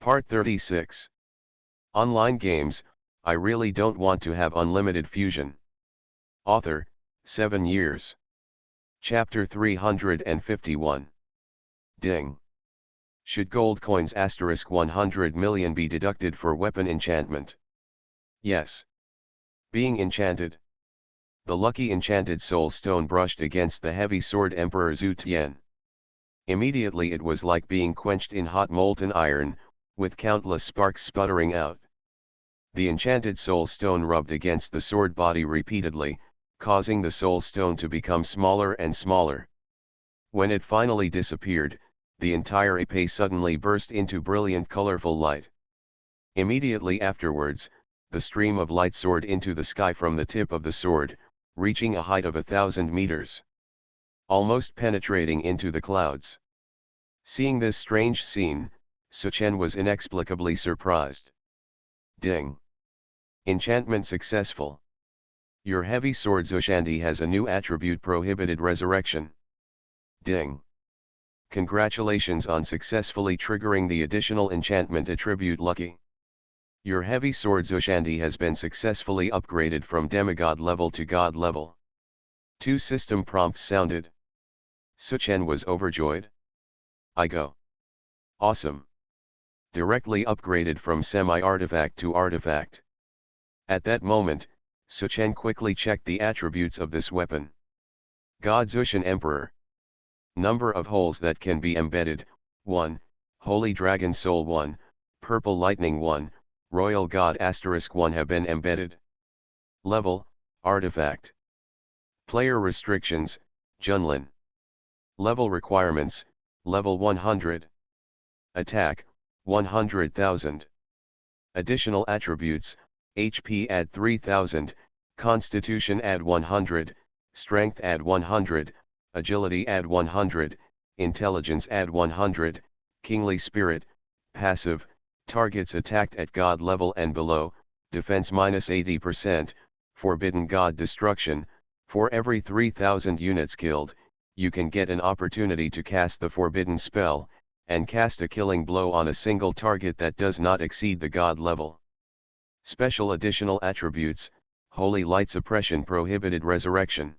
Part 36. Online games, I really don't want to have unlimited fusion. Author, 7 years. Chapter 351. Ding. Should gold coins *100 million be deducted for weapon enchantment? Yes. Being enchanted. The lucky enchanted soul stone brushed against the heavy sword Emperor Zhu Tian. Immediately it was like being quenched in hot molten iron, with countless sparks sputtering out. The enchanted soul stone rubbed against the sword body repeatedly, causing the soul stone to become smaller and smaller. When it finally disappeared, the entire epee suddenly burst into brilliant colorful light. Immediately afterwards, the stream of light soared into the sky from the tip of the sword, reaching a height of 1,000 meters. Almost penetrating into the clouds. Seeing this strange scene, Suchen was inexplicably surprised. Ding. Enchantment successful. Your heavy sword Zushandi has a new attribute, prohibited resurrection. Ding. Congratulations on successfully triggering the additional enchantment attribute lucky. Your heavy sword Zushandi has been successfully upgraded from demigod level to god level. 2 system prompts sounded. Suchen was overjoyed. I go. Awesome. Directly upgraded from semi-artifact to artifact. At that moment, Suchen quickly checked the attributes of this weapon. God Zushan Emperor. Number of holes that can be embedded, 1, Holy Dragon Soul 1, Purple Lightning 1, Royal God *1 have been embedded. Level, Artifact. Player restrictions, Junlin. Level requirements, Level 100. Attack, 100,000. Additional attributes, HP add 3000, Constitution add 100, Strength add 100, Agility add 100, Intelligence add 100, Kingly Spirit, passive, targets attacked at God level and below, defense -80%, Forbidden God Destruction. For every 3000 units killed, you can get an opportunity to cast the forbidden spell, and cast a killing blow on a single target that does not exceed the god level. Special additional attributes, Holy Light Suppression, prohibited resurrection.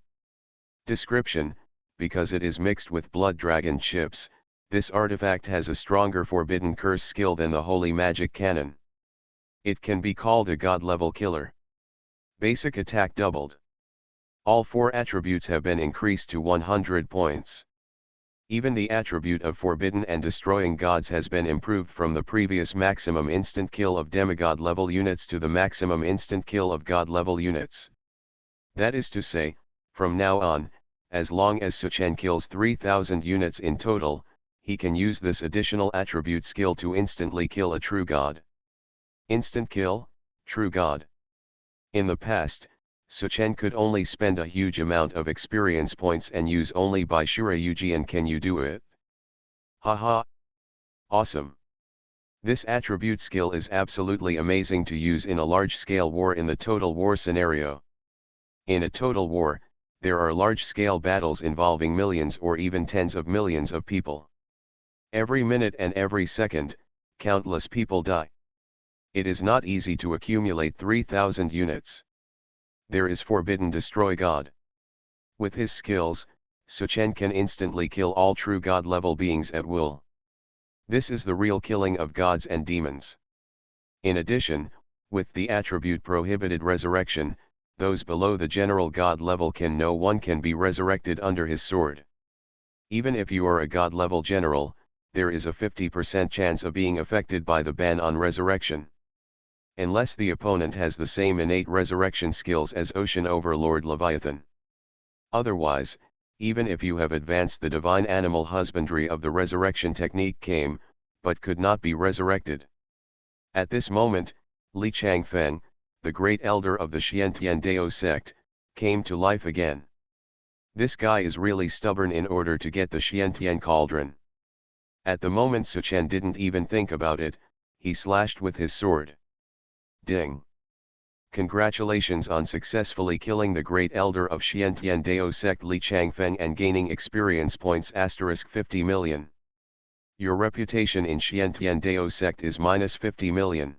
Description: because it is mixed with blood dragon chips, this artifact has a stronger forbidden curse skill than the holy magic cannon. It can be called a god level killer. Basic attack doubled. All 4 attributes have been increased to 100 points. Even the attribute of forbidden and destroying gods has been improved from the previous maximum instant kill of demigod level units to the maximum instant kill of god level units. That is to say, from now on, as long as Suchen kills 3000 units in total, he can use this additional attribute skill to instantly kill a true god. Instant kill, true god. In the past, Suchen could only spend a huge amount of experience points and use only by Shurayuji, and can you do it? Haha. Awesome. This attribute skill is absolutely amazing to use in a large-scale war in the total war scenario. In a total war, there are large-scale battles involving millions or even tens of millions of people. Every minute and every second, countless people die. It is not easy to accumulate 3000 units. There is Forbidden Destroy God. With his skills, Suchen can instantly kill all true god level beings at will. This is the real killing of gods and demons. In addition, with the attribute prohibited resurrection, those below the general god level no one can be resurrected under his sword. Even if you are a god level general, there is a 50% chance of being affected by the ban on resurrection. Unless the opponent has the same innate resurrection skills as Ocean Overlord Leviathan. Otherwise, even if you have advanced the divine animal husbandry of the resurrection technique but could not be resurrected. At this moment, Li Changfeng, the great elder of the Xiantian Dao sect, came to life again. This guy is really stubborn in order to get the Xiantian cauldron. At the moment Suchen didn't even think about it, he slashed with his sword. Ding. Congratulations on successfully killing the great elder of Xiantian Dao sect Li Changfeng and gaining experience points *50 million. Your reputation in Xiantian Dao sect is minus 50 million.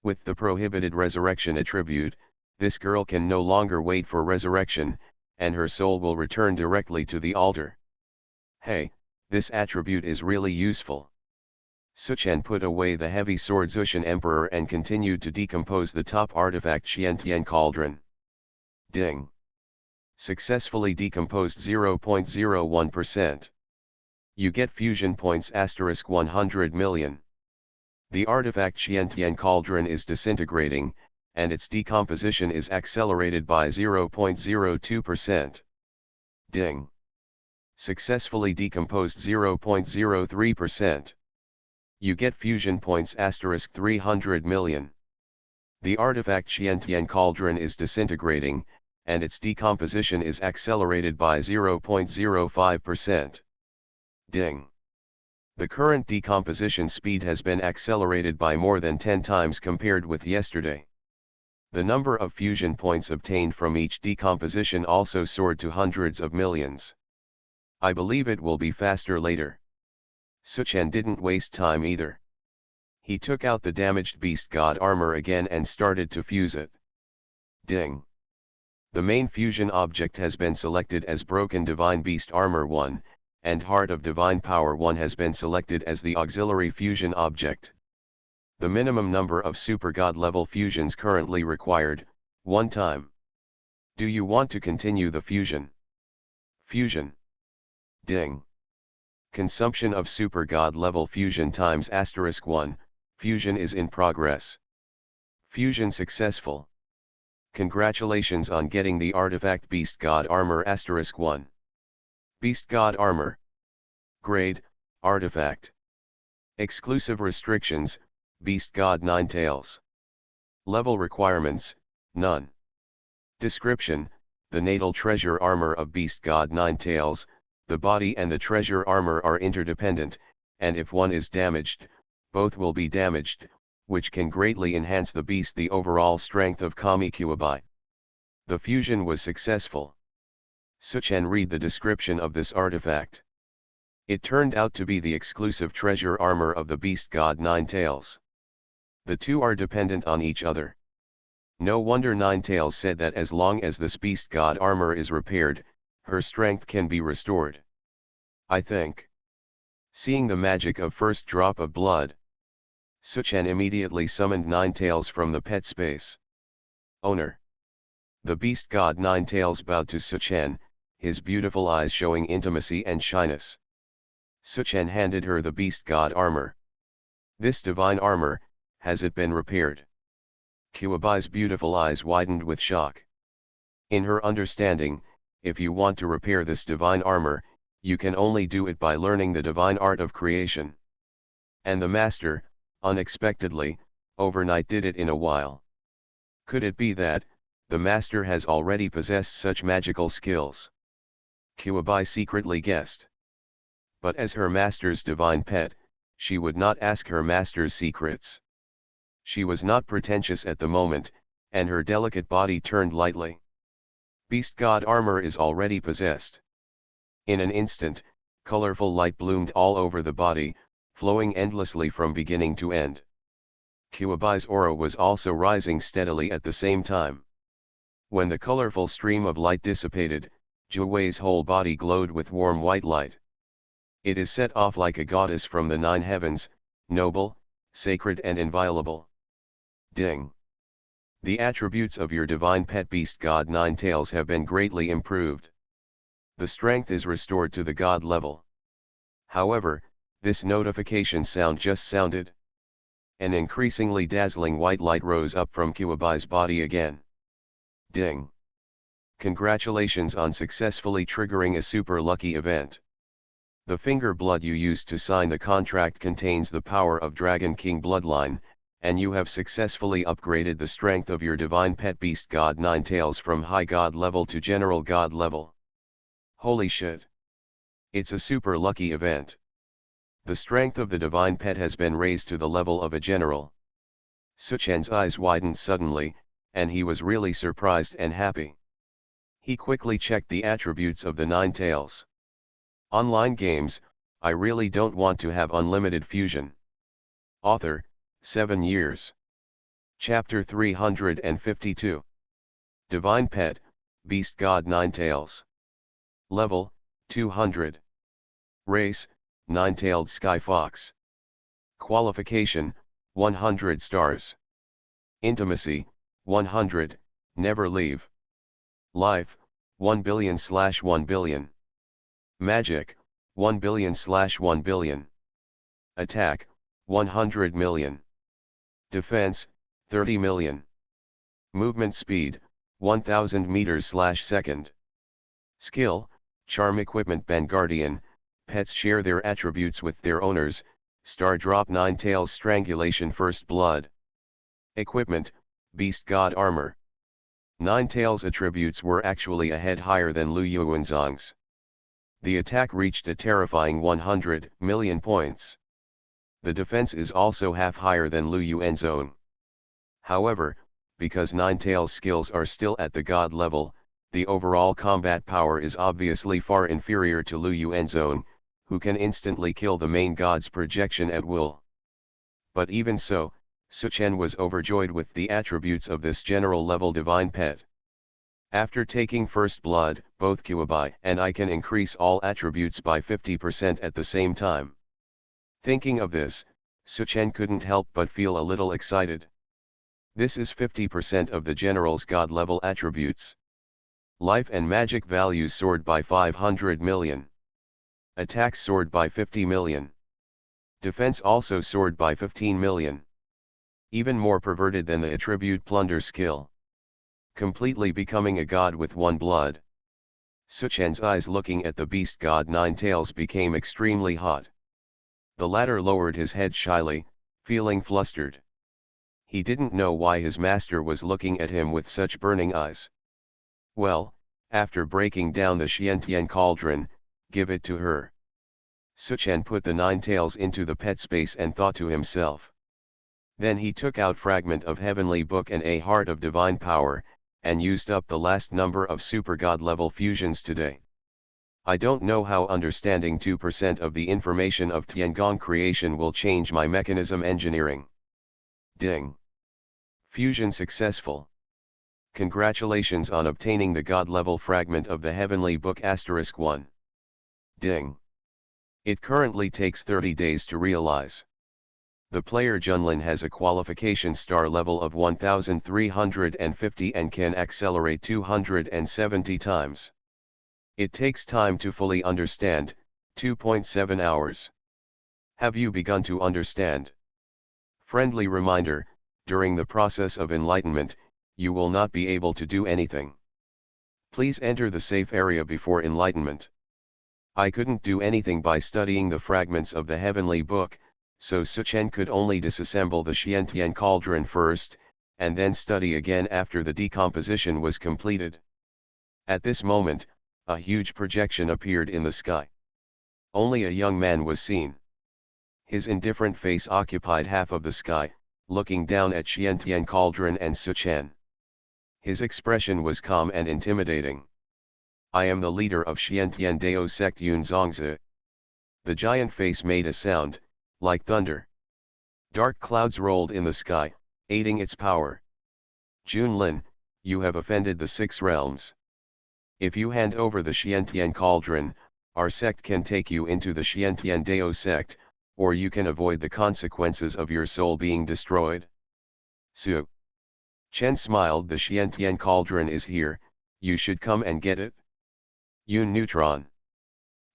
With the prohibited resurrection attribute, this girl can no longer wait for resurrection, and her soul will return directly to the altar. Hey, this attribute is really useful. Suchen put away the heavy sword Zushan Emperor and continued to decompose the top artifact Xiantian Cauldron. Ding. Successfully decomposed 0.01%. You get fusion points * 100 million. The artifact Xiantian Cauldron is disintegrating, and its decomposition is accelerated by 0.02%. Ding. Successfully decomposed 0.03%. You get fusion points * 300 million. The artifact Xiantian Cauldron is disintegrating, and its decomposition is accelerated by 0.05%. Ding. The current decomposition speed has been accelerated by more than 10 times compared with yesterday. The number of fusion points obtained from each decomposition also soared to hundreds of millions. I believe it will be faster later. Suchen didn't waste time either. He took out the damaged beast god armor again and started to fuse it. Ding. The main fusion object has been selected as Broken Divine Beast Armor 1, and Heart of Divine Power 1 has been selected as the auxiliary fusion object. The minimum number of super god level fusions currently required, 1 time. Do you want to continue the fusion? Fusion. Ding. Consumption of super god level fusion times *1, fusion is in progress. Fusion successful. Congratulations on getting the artifact Beast God Armor *1. Beast God Armor. Grade, Artifact. Exclusive restrictions, Beast God Ninetales. Level requirements, none. Description, the natal treasure armor of Beast God Ninetales, the body and the treasure armor are interdependent, and if one is damaged, both will be damaged, which can greatly enhance the overall strength of Kami Kuwabai. The fusion was successful. Suchen read the description of this artifact. It turned out to be the exclusive treasure armor of the Beast God Ninetales. The two are dependent on each other. No wonder Ninetales said that as long as this Beast God armor is repaired, her strength can be restored. I think. Seeing the magic of first drop of blood, Suchen immediately summoned Ninetales from the pet space. Owner. The Beast God Ninetales bowed to Suchen, his beautiful eyes showing intimacy and shyness. Suchen handed her the Beast God armor. This divine armor, has it been repaired? Kuwabai's beautiful eyes widened with shock. In her understanding, if you want to repair this divine armor, you can only do it by learning the divine art of creation. And the master, unexpectedly, overnight did it in a while. Could it be that, the master has already possessed such magical skills? Kuwabai secretly guessed. But as her master's divine pet, she would not ask her master's secrets. She was not pretentious at the moment, and her delicate body turned lightly. Beast God armor is already possessed. In an instant, colorful light bloomed all over the body, flowing endlessly from beginning to end. Kuwabai's aura was also rising steadily at the same time. When the colorful stream of light dissipated, Juwei's whole body glowed with warm white light. It is set off like a goddess from the 9 heavens, noble, sacred and inviolable. Ding. The attributes of your divine pet Beast God Ninetales have been greatly improved. The strength is restored to the god level. However, this notification sound just sounded. An increasingly dazzling white light rose up from Kuwabai's body again. Ding. Congratulations on successfully triggering a super lucky event. The finger blood you used to sign the contract contains the power of Dragon King bloodline, and you have successfully upgraded the strength of your divine pet Beast God Ninetales from high god level to general god level. Holy shit. It's a super lucky event. The strength of the divine pet has been raised to the level of a general. Suchen's eyes widened suddenly, and he was really surprised and happy. He quickly checked the attributes of the Ninetales. Online games, I really don't want to have unlimited fusion. Author, 7 years. Chapter 352. Divine Pet, Beast God Ninetails. Level, 200. Race, Nine-tailed Sky Fox. Qualification, 100 stars. Intimacy, 100, never leave. Life, 1 billion/1 billion. Magic, 1 billion/1 billion. Attack, 100 million. Defense, 30 million. Movement speed, 1000 meters/second. Skill, Charm Equipment Guardian. Pets share their attributes with their owners. Star Drop Ninetails Strangulation First Blood. Equipment, Beast God Armor. Ninetails' attributes were actually a head higher than Lu Yuanzong's. The attack reached a terrifying 100 million points. The defense is also half higher than Lu Yuanzong. However, because Ninetails' skills are still at the god level, the overall combat power is obviously far inferior to Lu Yuanzong, who can instantly kill the main god's projection at will. But even so, Suchen was overjoyed with the attributes of this general-level divine pet. After taking first blood, both Kuabai and I can increase all attributes by 50% at the same time. Thinking of this, Suchen couldn't help but feel a little excited. This is 50% of the general's god-level attributes. Life and magic values soared by 500 million. Attacks soared by 50 million. Defense also soared by 15 million. Even more perverted than the attribute plunder skill. Completely becoming a god with one blood. Suchen's eyes looking at the beast god Ninetails became extremely hot. The latter lowered his head shyly, feeling flustered. He didn't know why his master was looking at him with such burning eyes. Well, after breaking down the Xiantian cauldron, give it to her. Suchen put the Ninetails into the pet space and thought to himself. Then he took out fragment of heavenly book and a heart of divine power, and used up the last number of super god level fusions today. I don't know how understanding 2% of the information of Tiangong creation will change my mechanism engineering. Ding. Fusion successful. Congratulations on obtaining the god level fragment of the heavenly book *1. Ding. It currently takes 30 days to realize. The player Junlin has a qualification star level of 1350 and can accelerate 270 times. It takes time to fully understand, 2.7 hours. Have you begun to understand? Friendly reminder, during the process of enlightenment, you will not be able to do anything. Please enter the safe area before enlightenment. I couldn't do anything by studying the fragments of the heavenly book, so Suchen could only disassemble the Xiantian cauldron first, and then study again after the decomposition was completed. At this moment, a huge projection appeared in the sky. Only a young man was seen. His indifferent face occupied half of the sky, looking down at Xiantian cauldron and Suchen. His expression was calm and intimidating. I am the leader of Xiantian Dao sect Yunzongzi. The giant face made a sound, like thunder. Dark clouds rolled in the sky, aiding its power. Junlin, you have offended the 6 realms. If you hand over the Xiantian cauldron, our sect can take you into the Xiantian Dao sect, or you can avoid the consequences of your soul being destroyed. Su Chen smiled. The Xiantian cauldron is here, you should come and get it. Yun Neutron.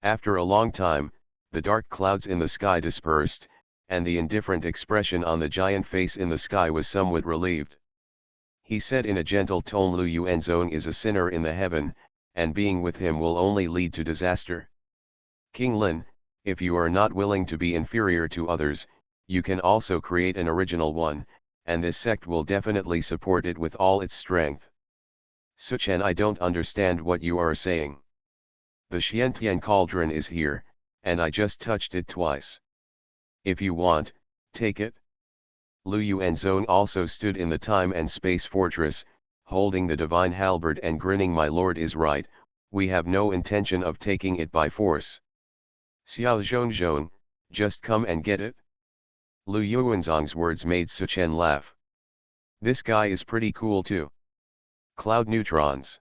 After a long time, the dark clouds in the sky dispersed, and the indifferent expression on the giant face in the sky was somewhat relieved. He said in a gentle tone, Lu Yuanzong is a sinner in the heaven, and being with him will only lead to disaster. King Lin, if you are not willing to be inferior to others, you can also create an original one, and this sect will definitely support it with all its strength. Suchen, I don't understand what you are saying. The Xiantian cauldron is here, and I just touched it twice. If you want, take it. Lu Yuanzong also stood in the time and space fortress, holding the divine halberd and grinning. My lord is right, we have no intention of taking it by force. Xiao Zhong, just come and get it? Lu Yuanzong's words made Suchen laugh. This guy is pretty cool too. Cloud neutrons.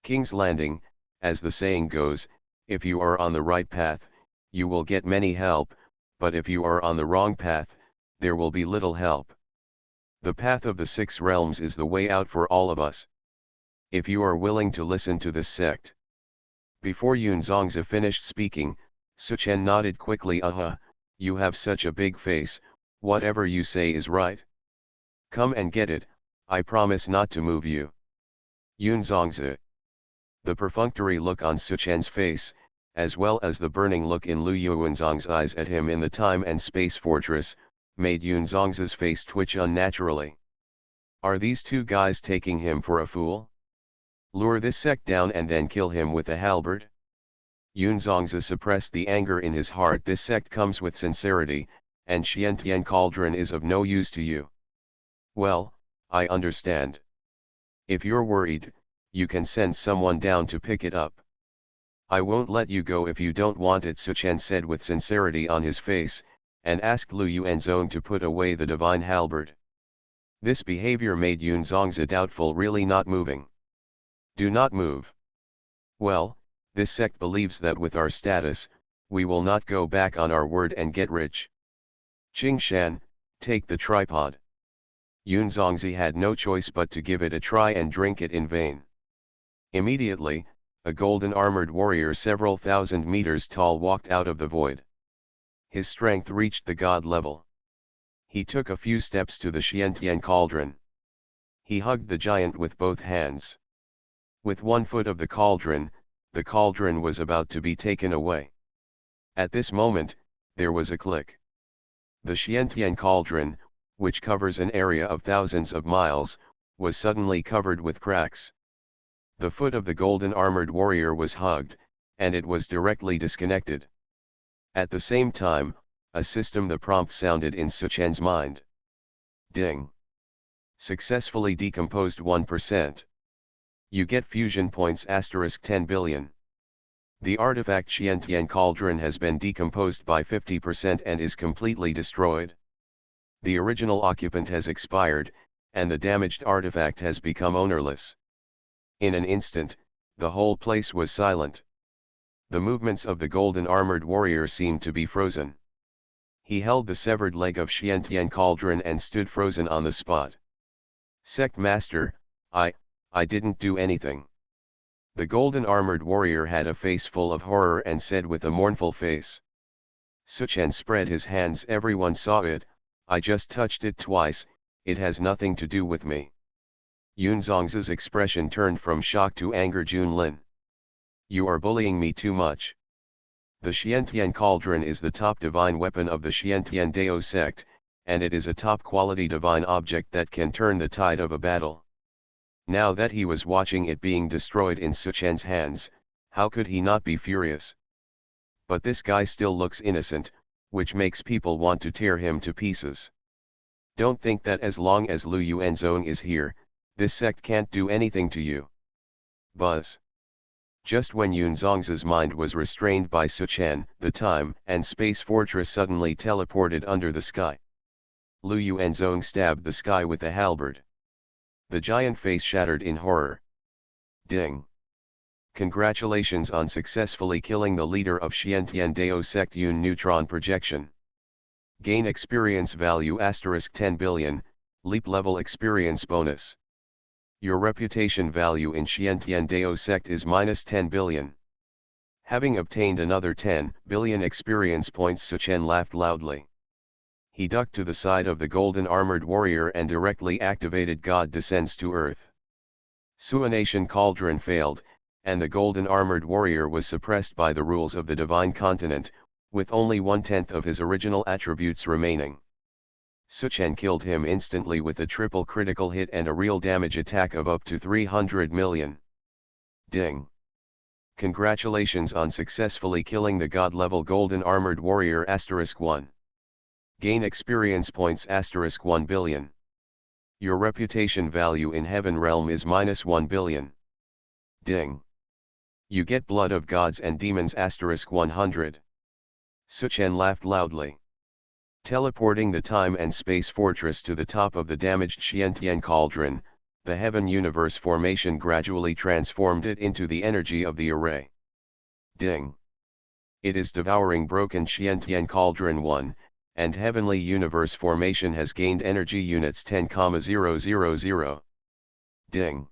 King's Landing, as the saying goes, if you are on the right path, you will get many help, but if you are on the wrong path, there will be little help. The path of the six realms is the way out for all of us. If you are willing to listen to this sect. Before Yun Zongzi finished speaking, Suchen nodded quickly. You have such a big face, whatever you say is right. Come and get it, I promise not to move you. Yun Zongzi. The perfunctory look on Suchen's face, as well as the burning look in Lu Yuanzong's eyes at him in the time and space fortress, made Yun Zongzi's face twitch unnaturally. Are these two guys taking him for a fool? Lure this sect down and then kill him with a halberd? Yun Zongzi suppressed the anger in his heart. This sect comes with sincerity, and Xiantian Cauldron is of no use to you. Well, I understand. If you're worried, you can send someone down to pick it up. I won't let you go if you don't want it, Suchen said with sincerity on his face, and asked Lu Yuanzong to put away the divine halberd. This behavior made Yun Zongzi doubtful, really not moving. Do not move. Well, this sect believes that with our status, we will not go back on our word and get rich. Qing Shan, take the tripod. Yun Zongzi had no choice but to give it a try and drink it in vain. Immediately, a golden armored warrior several thousand meters tall walked out of the void. His strength reached the god level. He took a few steps to the Xiantian cauldron. He hugged the giant with both hands. With 1 foot of the cauldron was about to be taken away. At this moment, there was a click. The Xiantian cauldron, which covers an area of thousands of miles, was suddenly covered with cracks. The foot of the golden armored warrior was hugged, and it was directly disconnected. At the same time, the prompt sounded in Suchen's mind. Ding. Successfully decomposed 1%. You get fusion points *10 billion. The artifact Xiantian Cauldron has been decomposed by 50% and is completely destroyed. The original occupant has expired, and the damaged artifact has become ownerless. In an instant, the whole place was silent. The movements of the golden armored warrior seemed to be frozen. He held the severed leg of Xiantian Cauldron and stood frozen on the spot. Sect Master, I didn't do anything. The golden armored warrior had a face full of horror and said with a mournful face. Suchen spread his hands. Everyone saw it. I just touched it twice, it has nothing to do with me. Yun Zongzi's expression turned from shock to anger. Junlin. You are bullying me too much. The Xiantian Cauldron is the top divine weapon of the Xiantian Dao sect, and it is a top quality divine object that can turn the tide of a battle. Now that he was watching it being destroyed in Suchen's hands, how could he not be furious? But this guy still looks innocent, which makes people want to tear him to pieces. Don't think that as long as Lu Yuanzong is here, this sect can't do anything to you. Buzz. Just when Yun Zongzi's mind was restrained by Suchen, the time and space fortress suddenly teleported under the sky. Lu Yuanzong stabbed the sky with a halberd. The giant face shattered in horror. Ding. Congratulations on successfully killing the leader of Xiantian Dao sect. Yun neutron projection. Gain experience value *10 billion, leap level experience bonus. Your reputation value in Xiantian Dao sect is -10 billion. Having obtained another 10 billion experience points, Suchen laughed loudly. He ducked to the side of the golden armored warrior and directly activated God Descends to Earth. Suanation Cauldron failed, and the golden armored warrior was suppressed by the rules of the divine continent, with only 1/10 of his original attributes remaining. Suchen killed him instantly with a triple critical hit and a real damage attack of up to 300 million. Ding. Congratulations on successfully killing the god-level golden armored warrior *1. Gain experience points *1 billion. Your reputation value in heaven realm is -1 billion. Ding. You get blood of gods and demons *100. Suchen laughed loudly. Teleporting the time and space fortress to the top of the damaged Xiantian cauldron, the heaven-universe formation gradually transformed it into the energy of the array. Ding! It is devouring broken Xiantian cauldron 1, and heavenly universe formation has gained energy units 10,000. Ding!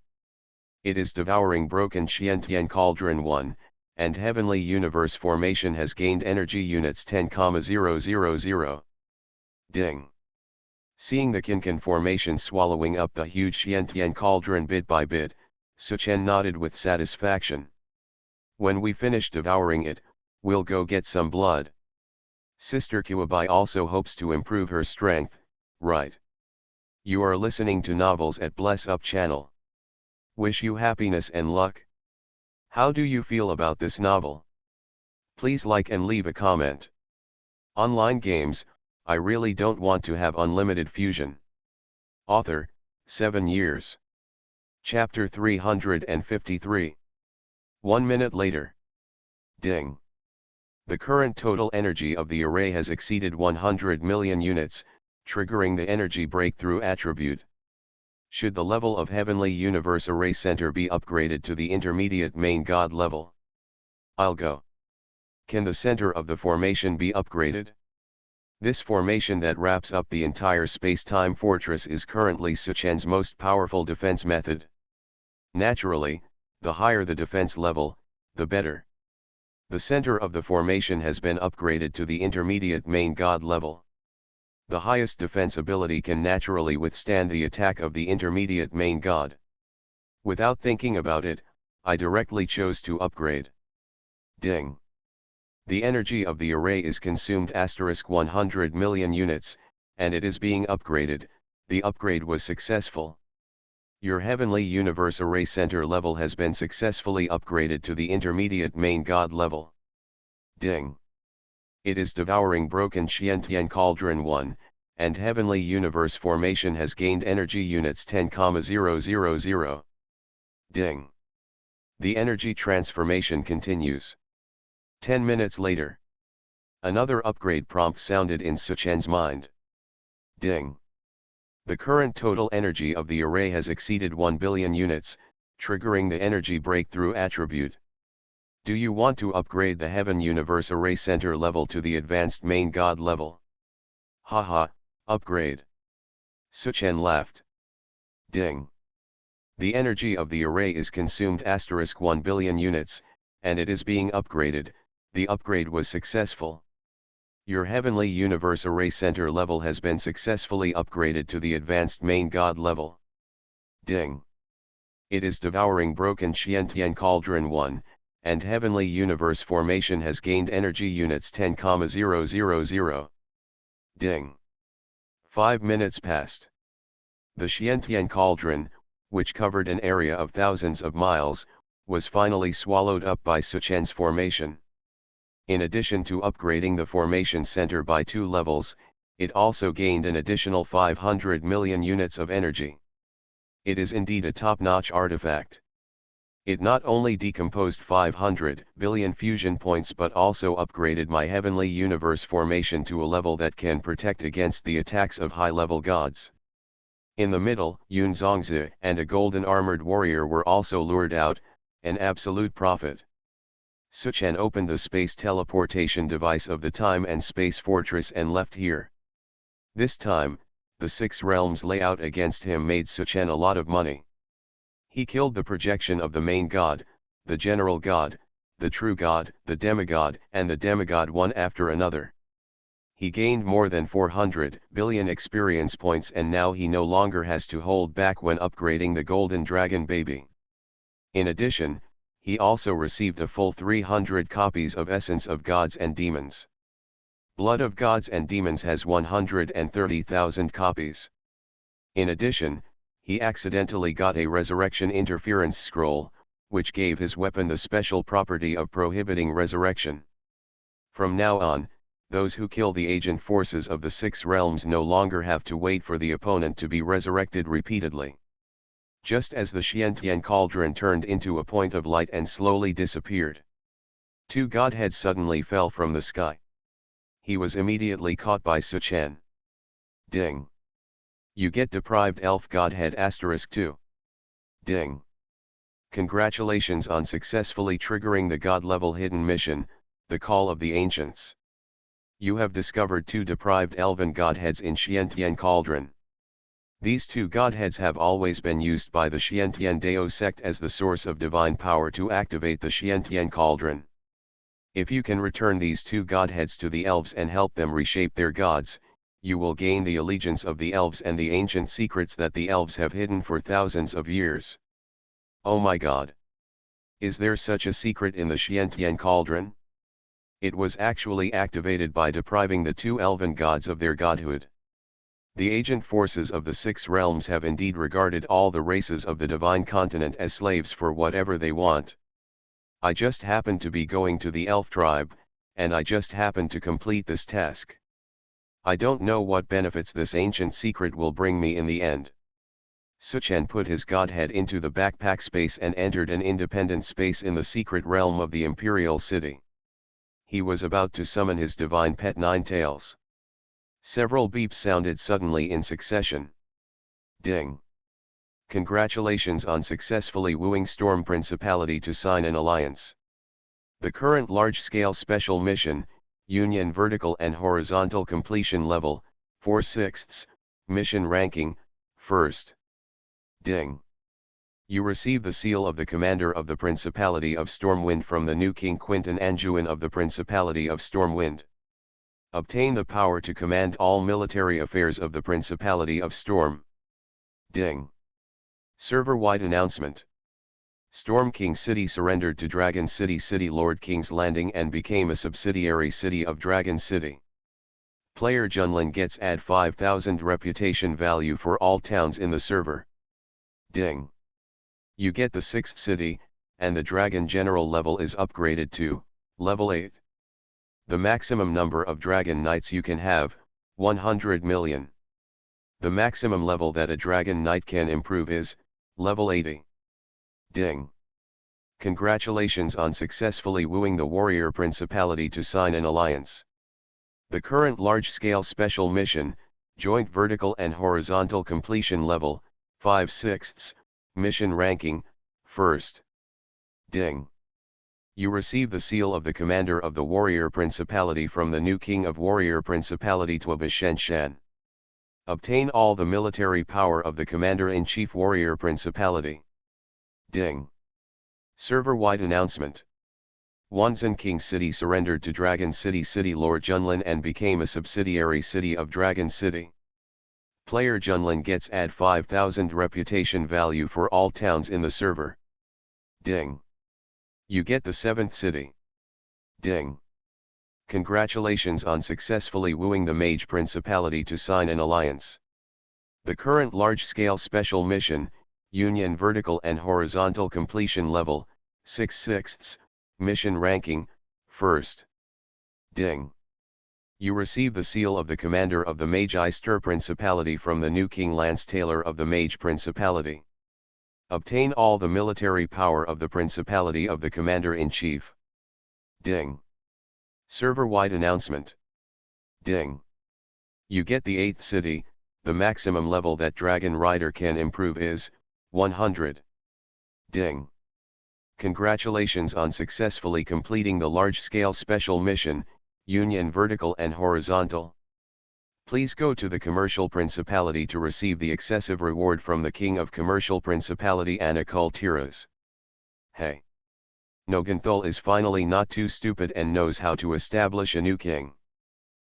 It is devouring broken Xiantian cauldron 1, and heavenly universe formation has gained energy units 10,000. Ding! Seeing the Kinkan formation swallowing up the huge Xiantian cauldron bit by bit, Suchen nodded with satisfaction. When we finish devouring it, we'll go get some blood. Sister Kuabai also hopes to improve her strength, right? You are listening to novels at Bless Up channel. Wish you happiness and luck. How do you feel about this novel? Please like and leave a comment. Online games, I really don't want to have unlimited fusion. Author, 7 years. Chapter 353. 1 minute later. Ding! The current total energy of the array has exceeded 100 million units, triggering the energy breakthrough attribute. Should the level of Heavenly Universe Array Center be upgraded to the intermediate main God level? I'll go. Can the center of the formation be upgraded? This formation that wraps up the entire space-time fortress is currently Suchen's most powerful defense method. Naturally, the higher the defense level, the better. The center of the formation has been upgraded to the intermediate main God level. The highest defense ability can naturally withstand the attack of the intermediate main God. Without thinking about it, I directly chose to upgrade. Ding! The energy of the array is consumed *100 million units, and it is being upgraded. The upgrade was successful. Your Heavenly Universe Array Center level has been successfully upgraded to the intermediate main God level. Ding! It is devouring broken Xiantian cauldron 1, and Heavenly Universe formation has gained energy units 10,000. Ding! The energy transformation continues. 10 minutes later. Another upgrade prompt sounded in Suchen's mind. Ding! The current total energy of the array has exceeded 1 billion units, triggering the energy breakthrough attribute. Do you want to upgrade the Heaven Universe Array Center level to the advanced main God level? Haha, upgrade. Suchen laughed. Ding! The energy of the array is consumed *1 billion units, and it is being upgraded. The upgrade was successful. Your Heavenly Universe Array Center level has been successfully upgraded to the advanced main God level. Ding! It is devouring broken Xiantian cauldron 1, and Heavenly Universe formation has gained energy units 10,000. Ding! 5 minutes passed. The Xiantian cauldron, which covered an area of thousands of miles, was finally swallowed up by Suchen's formation. In addition to upgrading the formation center by 2 levels, it also gained an additional 500 million units of energy. It is indeed a top-notch artifact. It not only decomposed 500 billion fusion points but also upgraded my Heavenly Universe formation to a level that can protect against the attacks of high-level gods. In the middle, Yun Zongzi and a golden armored warrior were also lured out, an absolute profit. Suchen opened the space teleportation device of the time and space fortress and left here. This time, the 6 realms layout against him made Suchen a lot of money. He killed the projection of the main god, the general god, the true god, the demigod, and the demigod one after another. He gained more than 400 billion experience points and now he no longer has to hold back when upgrading the golden dragon baby. In addition, he also received a full 300 copies of Essence of Gods and Demons. Blood of Gods and Demons has 130,000 copies. In addition, he accidentally got a Resurrection Interference Scroll, which gave his weapon the special property of prohibiting resurrection. From now on, those who kill the agent forces of the 6 realms no longer have to wait for the opponent to be resurrected repeatedly. Just as the Xiantian cauldron turned into a point of light and slowly disappeared. 2 godheads suddenly fell from the sky. He was immediately caught by Suchen. Ding. You get deprived elf godhead *2. Ding. Congratulations on successfully triggering the god-level hidden mission, the Call of the Ancients. You have discovered 2 deprived elven godheads in Xiantian Cauldron. These 2 godheads have always been used by the Xiantian Dao sect as the source of divine power to activate the Xiantian Cauldron. If you can return these 2 godheads to the elves and help them reshape their gods, you will gain the allegiance of the elves and the ancient secrets that the elves have hidden for thousands of years. Oh my god! Is there such a secret in the Xiantian Cauldron? It was actually activated by depriving the 2 elven gods of their godhood. The agent forces of the 6 realms have indeed regarded all the races of the divine continent as slaves for whatever they want. I just happened to be going to the elf tribe, and I just happened to complete this task. I don't know what benefits this ancient secret will bring me in the end. Suchen put his godhead into the backpack space and entered an independent space in the secret realm of the Imperial City. He was about to summon his divine pet Ninetales. Several beeps sounded suddenly in succession. Ding. Congratulations on successfully wooing Storm Principality to sign an alliance. The current large-scale special mission, Union Vertical and Horizontal Completion Level, 4/6, Mission Ranking, 1st. Ding. You receive the seal of the Commander of the Principality of Stormwind from the new King Quinton Anjuin of the Principality of Stormwind. Obtain the power to command all military affairs of the Principality of Storm. Ding. Server-wide announcement. Storm King City surrendered to Dragon City City Lord King's Landing and became a subsidiary city of Dragon City. Player Junlin gets add 5,000 reputation value for all towns in the server. Ding. You get the 6th city, and the Dragon General level is upgraded to level 8. The maximum number of Dragon Knights you can have, 100 million. The maximum level that a Dragon Knight can improve is level 80. Ding. Congratulations on successfully wooing the Warrior Principality to sign an alliance. The current large-scale special mission, Joint Vertical and Horizontal Completion Level, 5/6, Mission Ranking, 1st. Ding. You receive the seal of the Commander of the Warrior Principality from the new King of Warrior Principality Tuaba Shenshan. Obtain all the military power of the Commander-in-Chief Warrior Principality. Ding. Server-wide announcement. Wanzan King City surrendered to Dragon City City Lord Junlin and became a subsidiary city of Dragon City. Player Junlin gets add 5,000 reputation value for all towns in the server. Ding. You get the 7th city. Ding. Congratulations on successfully wooing the Mage Principality to sign an alliance. The current large-scale special mission, Union Vertical and Horizontal Completion Level, 6/6, Mission Ranking, 1st. Ding. You receive the seal of the Commander of the Mage Ister Principality from the new King Lance Taylor of the Mage Principality. Obtain all the military power of the Principality of the Commander-in-Chief. Ding. Server-wide announcement. Ding. You get the 8th city, the maximum level that Dragon Rider can improve is 100. Ding. Congratulations on successfully completing the large-scale special mission, Union Vertical and Horizontal. Please go to the Commercial Principality to receive the excessive reward from the King of Commercial Principality Anakul Tiras. Hey! Noganthul is finally not too stupid and knows how to establish a new king.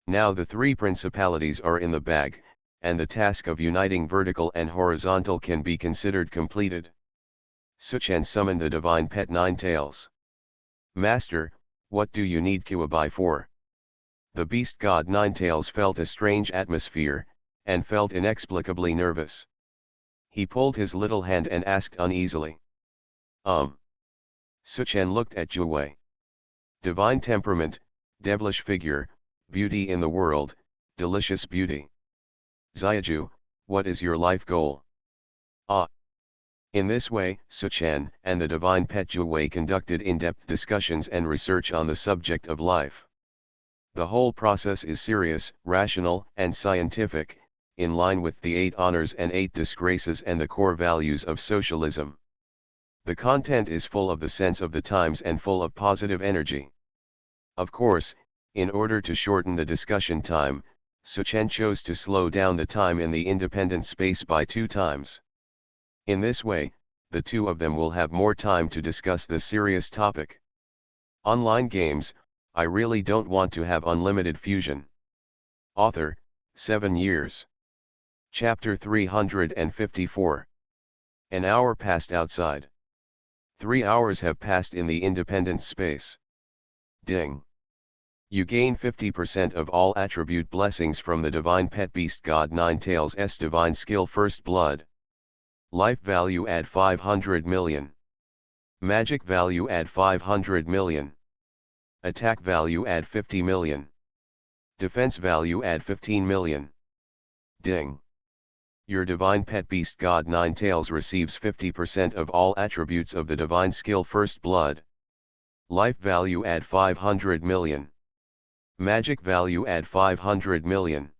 Now the 3 principalities are in the bag, and the task of uniting vertical and horizontal can be considered completed. Suchen summoned the divine pet Ninetales. Master, what do you need Kuabai for? The beast god Ninetales felt a strange atmosphere, and felt inexplicably nervous. He pulled his little hand and asked uneasily. Suchen looked at Jiwei. Divine temperament, devilish figure, beauty in the world, delicious beauty. Xiaju, what is your life goal? In this way, Suchen and the divine pet Jiwei conducted in-depth discussions and research on the subject of life. The whole process is serious, rational, and scientific, in line with the 8 honors and 8 disgraces and the core values of socialism. The content is full of the sense of the times and full of positive energy. Of course, in order to shorten the discussion time, Suchen chose to slow down the time in the independent space by 2 times. In this way, the two of them will have more time to discuss the serious topic. Online games, I really don't want to have unlimited fusion. Author, 7 years. Chapter 354. An hour passed outside. 3 hours have passed in the independent space. Ding. You gain 50% of all attribute blessings from the divine pet beast god Ninetales' divine skill First Blood. Life value add 500 million. Magic value add 500 million. Attack value add 50 million. Defense value add 15 million. Ding. Your divine pet beast god Ninetales receives 50% of all attributes of the divine skill First Blood. Life value add 500 million. Magic value add 500 million.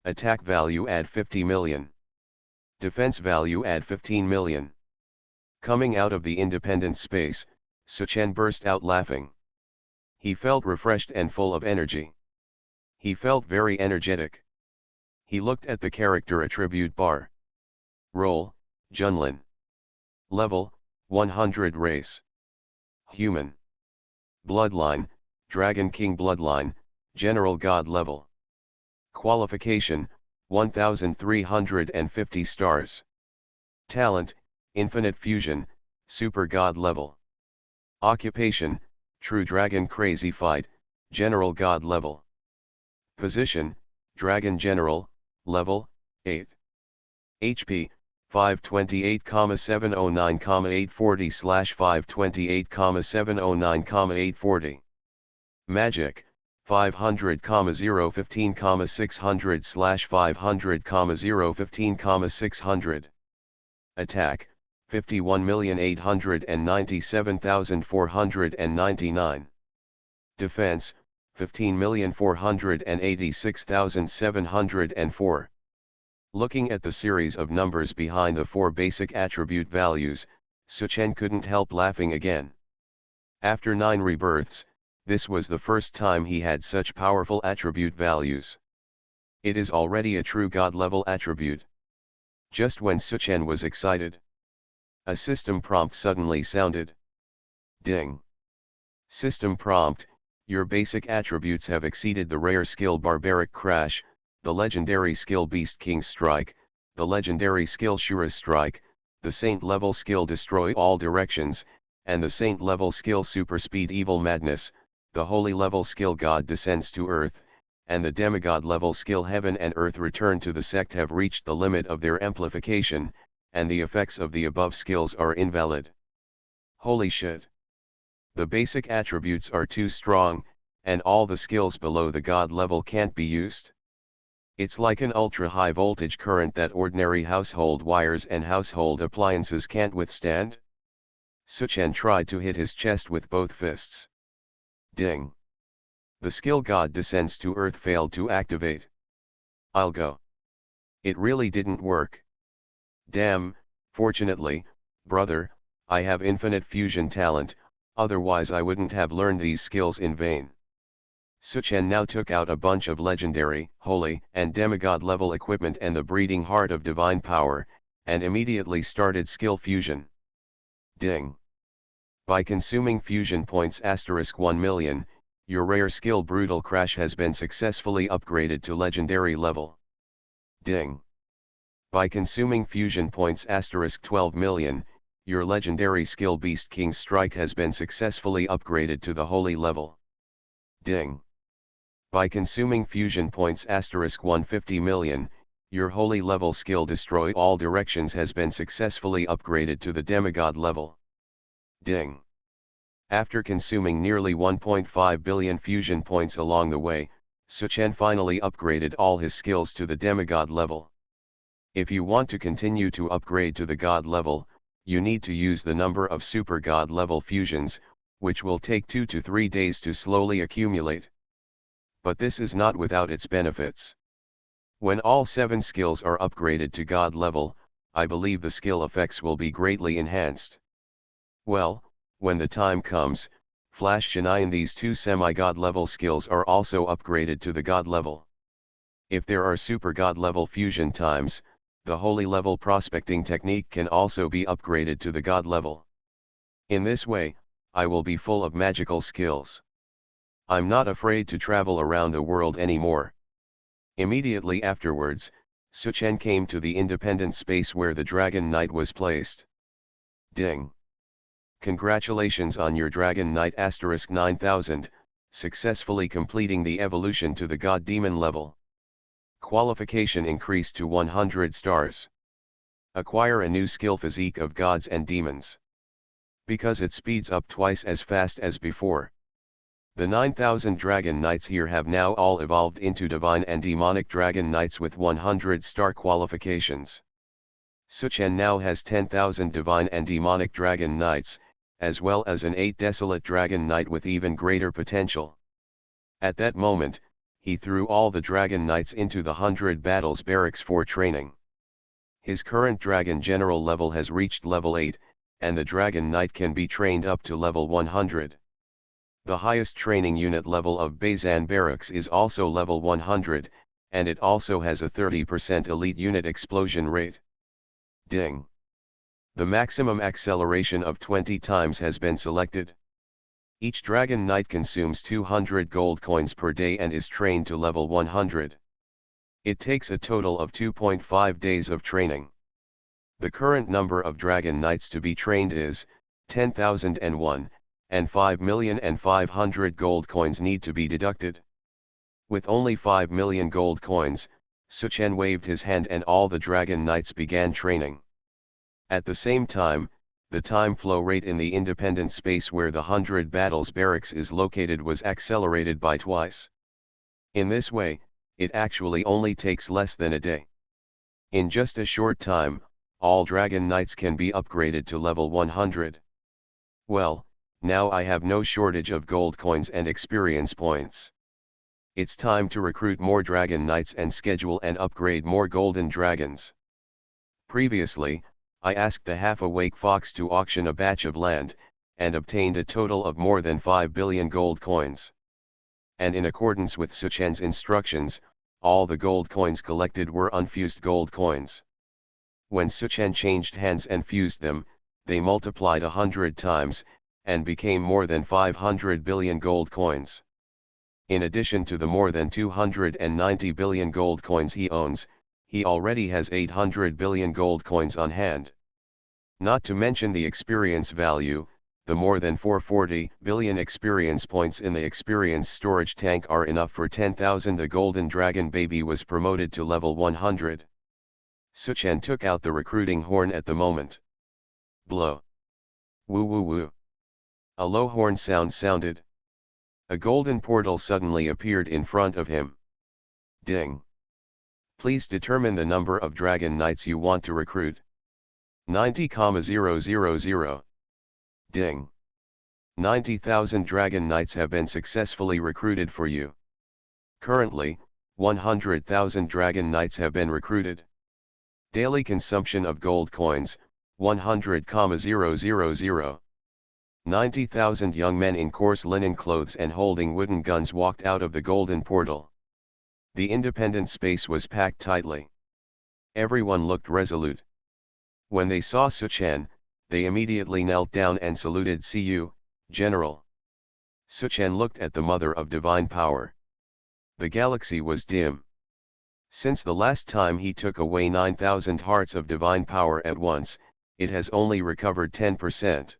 Attack value add 50 million. Defense value add 15 million. Coming out of the independent space, Suchen burst out laughing. He felt refreshed and full of energy. He felt very energetic. He looked at the character attribute bar. Role, Junlin. Level, 100 race. Human. Bloodline, Dragon King Bloodline, General God level. Qualification, 1350 stars. Talent, Infinite Fusion, Super God level. Occupation, True Dragon Crazy Fight, General God level. Position, Dragon General, level, 8. HP, 528,709,840/528,709,840. Magic, 500,015,600/500,015,600. Attack, 51,897,499. Defense, 15,486,704. Looking at the series of numbers behind the 4 basic attribute values, Suchen couldn't help laughing again. After 9 rebirths, this was the first time he had such powerful attribute values. It is already a true God-level attribute. Just when Suchen was excited, a system prompt suddenly sounded. Ding. System prompt, your basic attributes have exceeded the rare skill Barbaric Crash, the legendary skill Beast King Strike, the legendary skill Shura's Strike, the Saint-level skill Destroy All Directions, and the Saint-level skill Super Speed Evil Madness. The holy level skill God Descends to Earth, and the demigod level skill Heaven and Earth Return to the Sect have reached the limit of their amplification, and the effects of the above skills are invalid. Holy shit. The basic attributes are too strong, and all the skills below the God level can't be used. It's like an ultra-high voltage current that ordinary household wires and household appliances can't withstand. Suchen tried to hit his chest with both fists. Ding. The skill God Descends to Earth failed to activate. I'll go. It really didn't work. Damn, fortunately, brother, I have infinite fusion talent, otherwise I wouldn't have learned these skills in vain. Suchen now took out a bunch of legendary, holy, and demigod level equipment and the breeding heart of divine power, and immediately started skill fusion. Ding. By consuming fusion points *1 million, your rare skill Brutal Crash has been successfully upgraded to legendary level. Ding. By consuming fusion points *12 million, your legendary skill Beast King Strike has been successfully upgraded to the holy level. Ding. By consuming fusion points *150 million, your holy level skill Destroy All Directions has been successfully upgraded to the demigod level. Ding. After consuming nearly 1.5 billion fusion points along the way, Suchen finally upgraded all his skills to the demigod level. If you want to continue to upgrade to the god level, you need to use the number of super god level fusions, which will take 2 to 3 days to slowly accumulate. But this is not without its benefits. When all 7 skills are upgraded to God level, I believe the skill effects will be greatly enhanced. Well, when the time comes, Flash Shinian, these 2 semi-God level skills are also upgraded to the God level. If there are super God level fusion times, the holy level prospecting technique can also be upgraded to the God level. In this way, I will be full of magical skills. I'm not afraid to travel around the world anymore. Immediately afterwards, Suchen came to the independent space where the Dragon Knight was placed. Ding! Congratulations on your Dragon Knight *9000, successfully completing the evolution to the God Demon level. Qualification increased to 100 stars. Acquire a new skill physique of gods and demons. Because it speeds up twice as fast as before. The 9000 Dragon Knights here have now all evolved into Divine and Demonic Dragon Knights with 100 star qualifications. Suchen now has 10,000 Divine and Demonic Dragon Knights, as well as an 8 Desolate Dragon Knight with even greater potential. At that moment, he threw all the Dragon Knights into the 100 Battles barracks for training. His current Dragon General level has reached level 8, and the Dragon Knight can be trained up to level 100. The highest training unit level of Bazan Barracks is also level 100, and it also has a 30% elite unit explosion rate. Ding! The maximum acceleration of 20 times has been selected. Each Dragon Knight consumes 200 gold coins per day and is trained to level 100. It takes a total of 2.5 days of training. The current number of Dragon Knights to be trained is 10,001, and 5,500,000 gold coins need to be deducted. With only 5 million gold coins, Suchen waved his hand and all the Dragon Knights began training. At the same time, the time flow rate in the independent space where the 100 Battles barracks is located was accelerated by twice. In this way, it actually only takes less than a day. In just a short time, all Dragon Knights can be upgraded to level 100. Well, now I have no shortage of gold coins and experience points. It's time to recruit more Dragon Knights and schedule and upgrade more golden dragons. Previously, I asked the half-awake fox to auction a batch of land, and obtained a total of more than 5 billion gold coins. And in accordance with Suchen's instructions, all the gold coins collected were unfused gold coins. When Suchen changed hands and fused them, they multiplied 100 times, and became more than 500 billion gold coins. In addition to the more than 290 billion gold coins he owns, he already has 800 billion gold coins on hand. Not to mention the experience value, the more than 440 billion experience points in the experience storage tank are enough for 10,000. The golden dragon baby was promoted to level 100. Suchen took out the recruiting horn at the moment. Blow. Woo woo woo. A low horn sound sounded. A golden portal suddenly appeared in front of him. Ding. Please determine the number of Dragon Knights you want to recruit. 90,000. Ding. 90,000 Dragon Knights have been successfully recruited for you. Currently, 100,000 Dragon Knights have been recruited. Daily consumption of gold coins, 100,000. 90,000 young men in coarse linen clothes and holding wooden guns walked out of the golden portal. The independent space was packed tightly. Everyone looked resolute. When they saw Suchen, they immediately knelt down and saluted. "See you, General." Suchen looked at the Mother of Divine Power. The galaxy was dim. Since the last time he took away 9,000 hearts of divine power at once, it has only recovered 10%.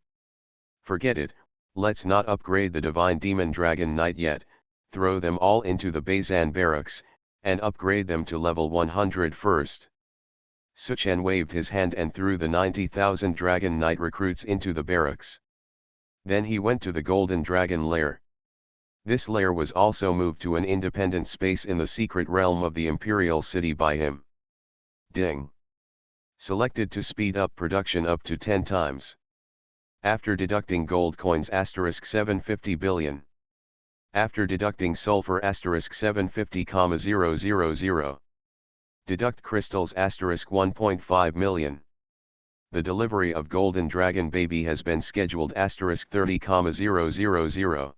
Forget it, let's not upgrade the Divine Demon Dragon Knight yet, throw them all into the Bazan Barracks, and upgrade them to level 100 first. Suchen waved his hand and threw the 90,000 Dragon Knight recruits into the barracks. Then he went to the Golden Dragon Lair. This lair was also moved to an independent space in the secret realm of the Imperial City by him. Ding. Selected to speed up production up to 10 times. After deducting gold coins *750 billion. After deducting sulfur asterisk 750,000. Deduct crystals asterisk 1.5 million. The delivery of Golden Dragon Baby has been scheduled asterisk 30,000.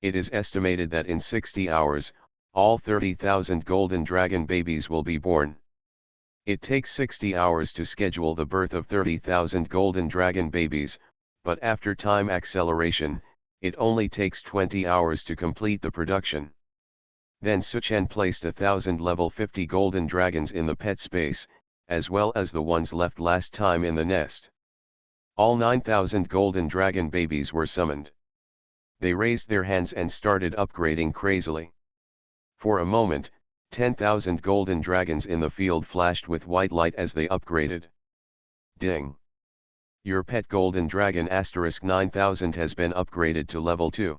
It is estimated that in 60 hours, all 30,000 Golden Dragon babies will be born. It takes 60 hours to schedule the birth of 30,000 Golden Dragon babies, but after time acceleration, it only takes 20 hours to complete the production. Then Suchen placed 1,000 level 50 Golden Dragons in the pet space, as well as the ones left last time in the nest. All 9,000 Golden Dragon babies were summoned. They raised their hands and started upgrading crazily. For a moment, 10,000 Golden Dragons in the field flashed with white light as they upgraded. Ding! Your pet Golden Dragon asterisk 9000 has been upgraded to level 2.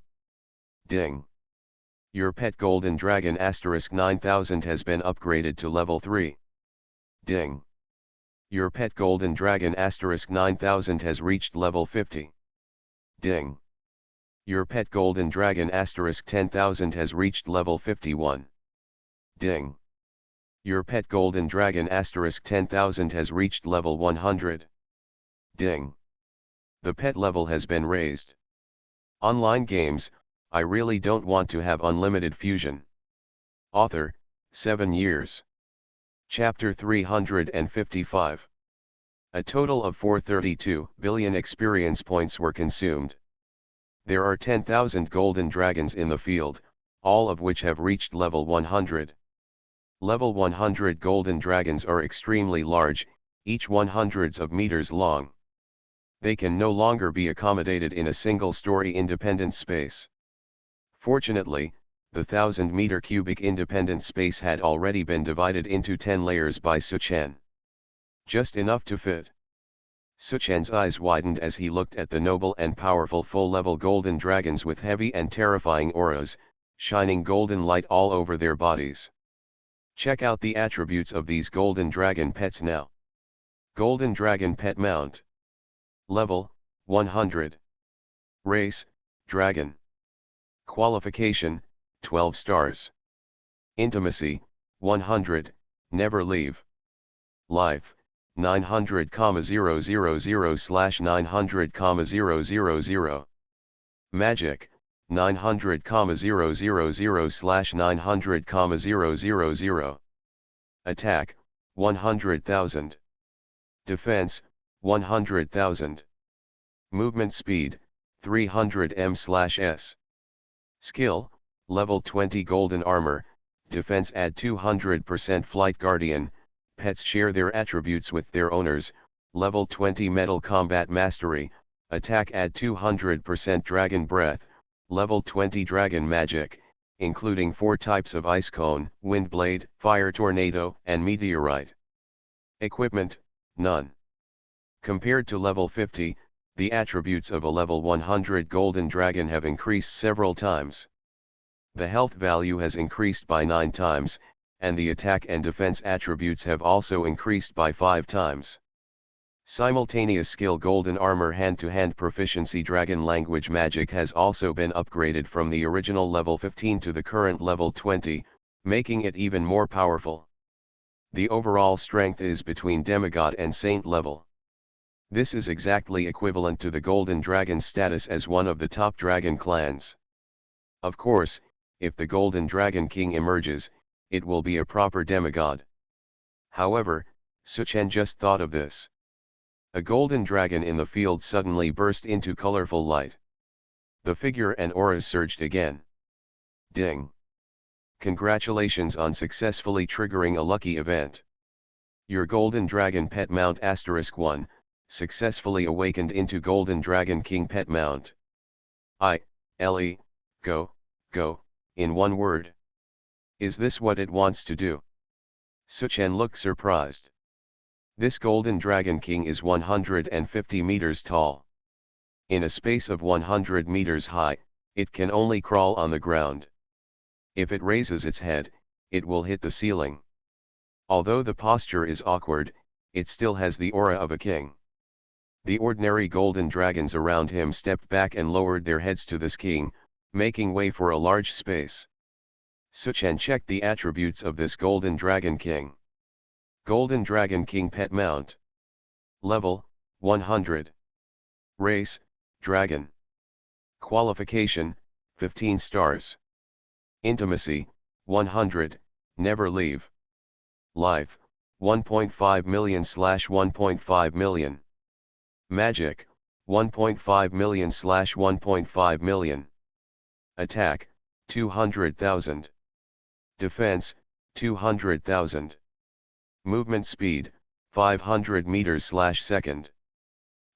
Ding! Your pet Golden Dragon asterisk 9000 has been upgraded to level 3. Ding! Your pet Golden Dragon asterisk 9000 has reached level 50. Ding! Your pet Golden Dragon asterisk 10,000 has reached level 51. Ding! Your pet Golden Dragon asterisk 10,000 has reached level 100. Ding! The pet level has been raised. Online games, I really don't want to have unlimited fusion. Author, 7 years. Chapter 355. A total of 432 billion experience points were consumed. There are 10,000 Golden Dragons in the field, all of which have reached level 100. Level 100 Golden Dragons are extremely large, each 100s of meters long. They can no longer be accommodated in a single-story independent space. Fortunately, the 1,000-meter cubic independent space had already been divided into 10 layers by Suchen. Just enough to fit. Suchen's eyes widened as he looked at the noble and powerful full-level Golden Dragons with heavy and terrifying auras, shining golden light all over their bodies. Check out the attributes of these Golden Dragon pets now. Golden Dragon Pet Mount. Level, 100. Race, Dragon. Qualification, 12 stars. Intimacy, 100, never leave. Life, 900,000/900,000. Magic, 900,000/900,000. Attack, 100,000. Defense, 100,000. Movement speed, 300 m/s. Skill, level 20 Golden Armor, defense add 200% Flight Guardian, pets share their attributes with their owners, level 20 Metal Combat Mastery, attack add 200% Dragon Breath, level 20 Dragon Magic, including 4 types of Ice Cone, Wind Blade, Fire Tornado, and Meteorite. Equipment, none. Compared to level 50, the attributes of a level 100 Golden Dragon have increased several times. The health value has increased by 9 times, and the attack and defense attributes have also increased by 5 times. Simultaneous skill Golden Armor hand-to-hand proficiency Dragon Language Magic has also been upgraded from the original level 15 to the current level 20, making it even more powerful. The overall strength is between Demigod and Saint level. This is exactly equivalent to the Golden Dragon's status as one of the top dragon clans. Of course, if the Golden Dragon King emerges, it will be a proper demigod. However, Suchen just thought of this. A golden dragon in the field suddenly burst into colorful light. The figure and auras surged again. Ding! Congratulations on successfully triggering a lucky event. Your Golden Dragon Pet Mount *1, successfully awakened into Golden Dragon King Pet Mount. Go, in one word. Is this what it wants to do? Suchen looked surprised. This Golden Dragon King is 150 meters tall. In a space of 100 meters high, it can only crawl on the ground. If it raises its head, it will hit the ceiling. Although the posture is awkward, it still has the aura of a king. The ordinary golden dragons around him stepped back and lowered their heads to this king, making way for a large space. Suchen checked the attributes of this Golden Dragon King. Golden Dragon King Pet Mount. Level, 100. Race, Dragon. Qualification, 15 stars. Intimacy, 100, never leave. Life, 1.5 million/1.5 million. Magic, 1.5 million/1.5 million. Attack, 200,000. Defense, 200,000. Movement speed, 500 meters/second.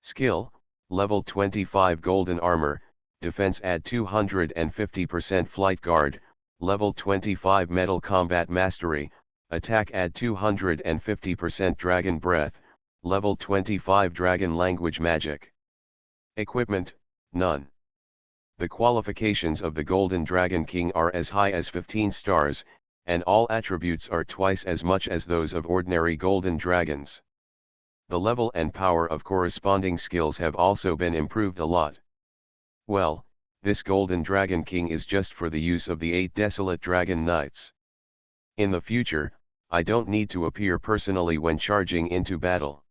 Skill, level 25 golden armor, defense add 250% flight guard, level 25 metal combat mastery, attack add 250% dragon breath, level 25 dragon language magic. Equipment, none. The qualifications of the Golden Dragon King are as high as 15 stars, and all attributes are twice as much as those of ordinary golden dragons. The level and power of corresponding skills have also been improved a lot. Well, this Golden Dragon King is just for the use of the 8 Desolate Dragon Knights. In the future, I don't need to appear personally when charging into battle.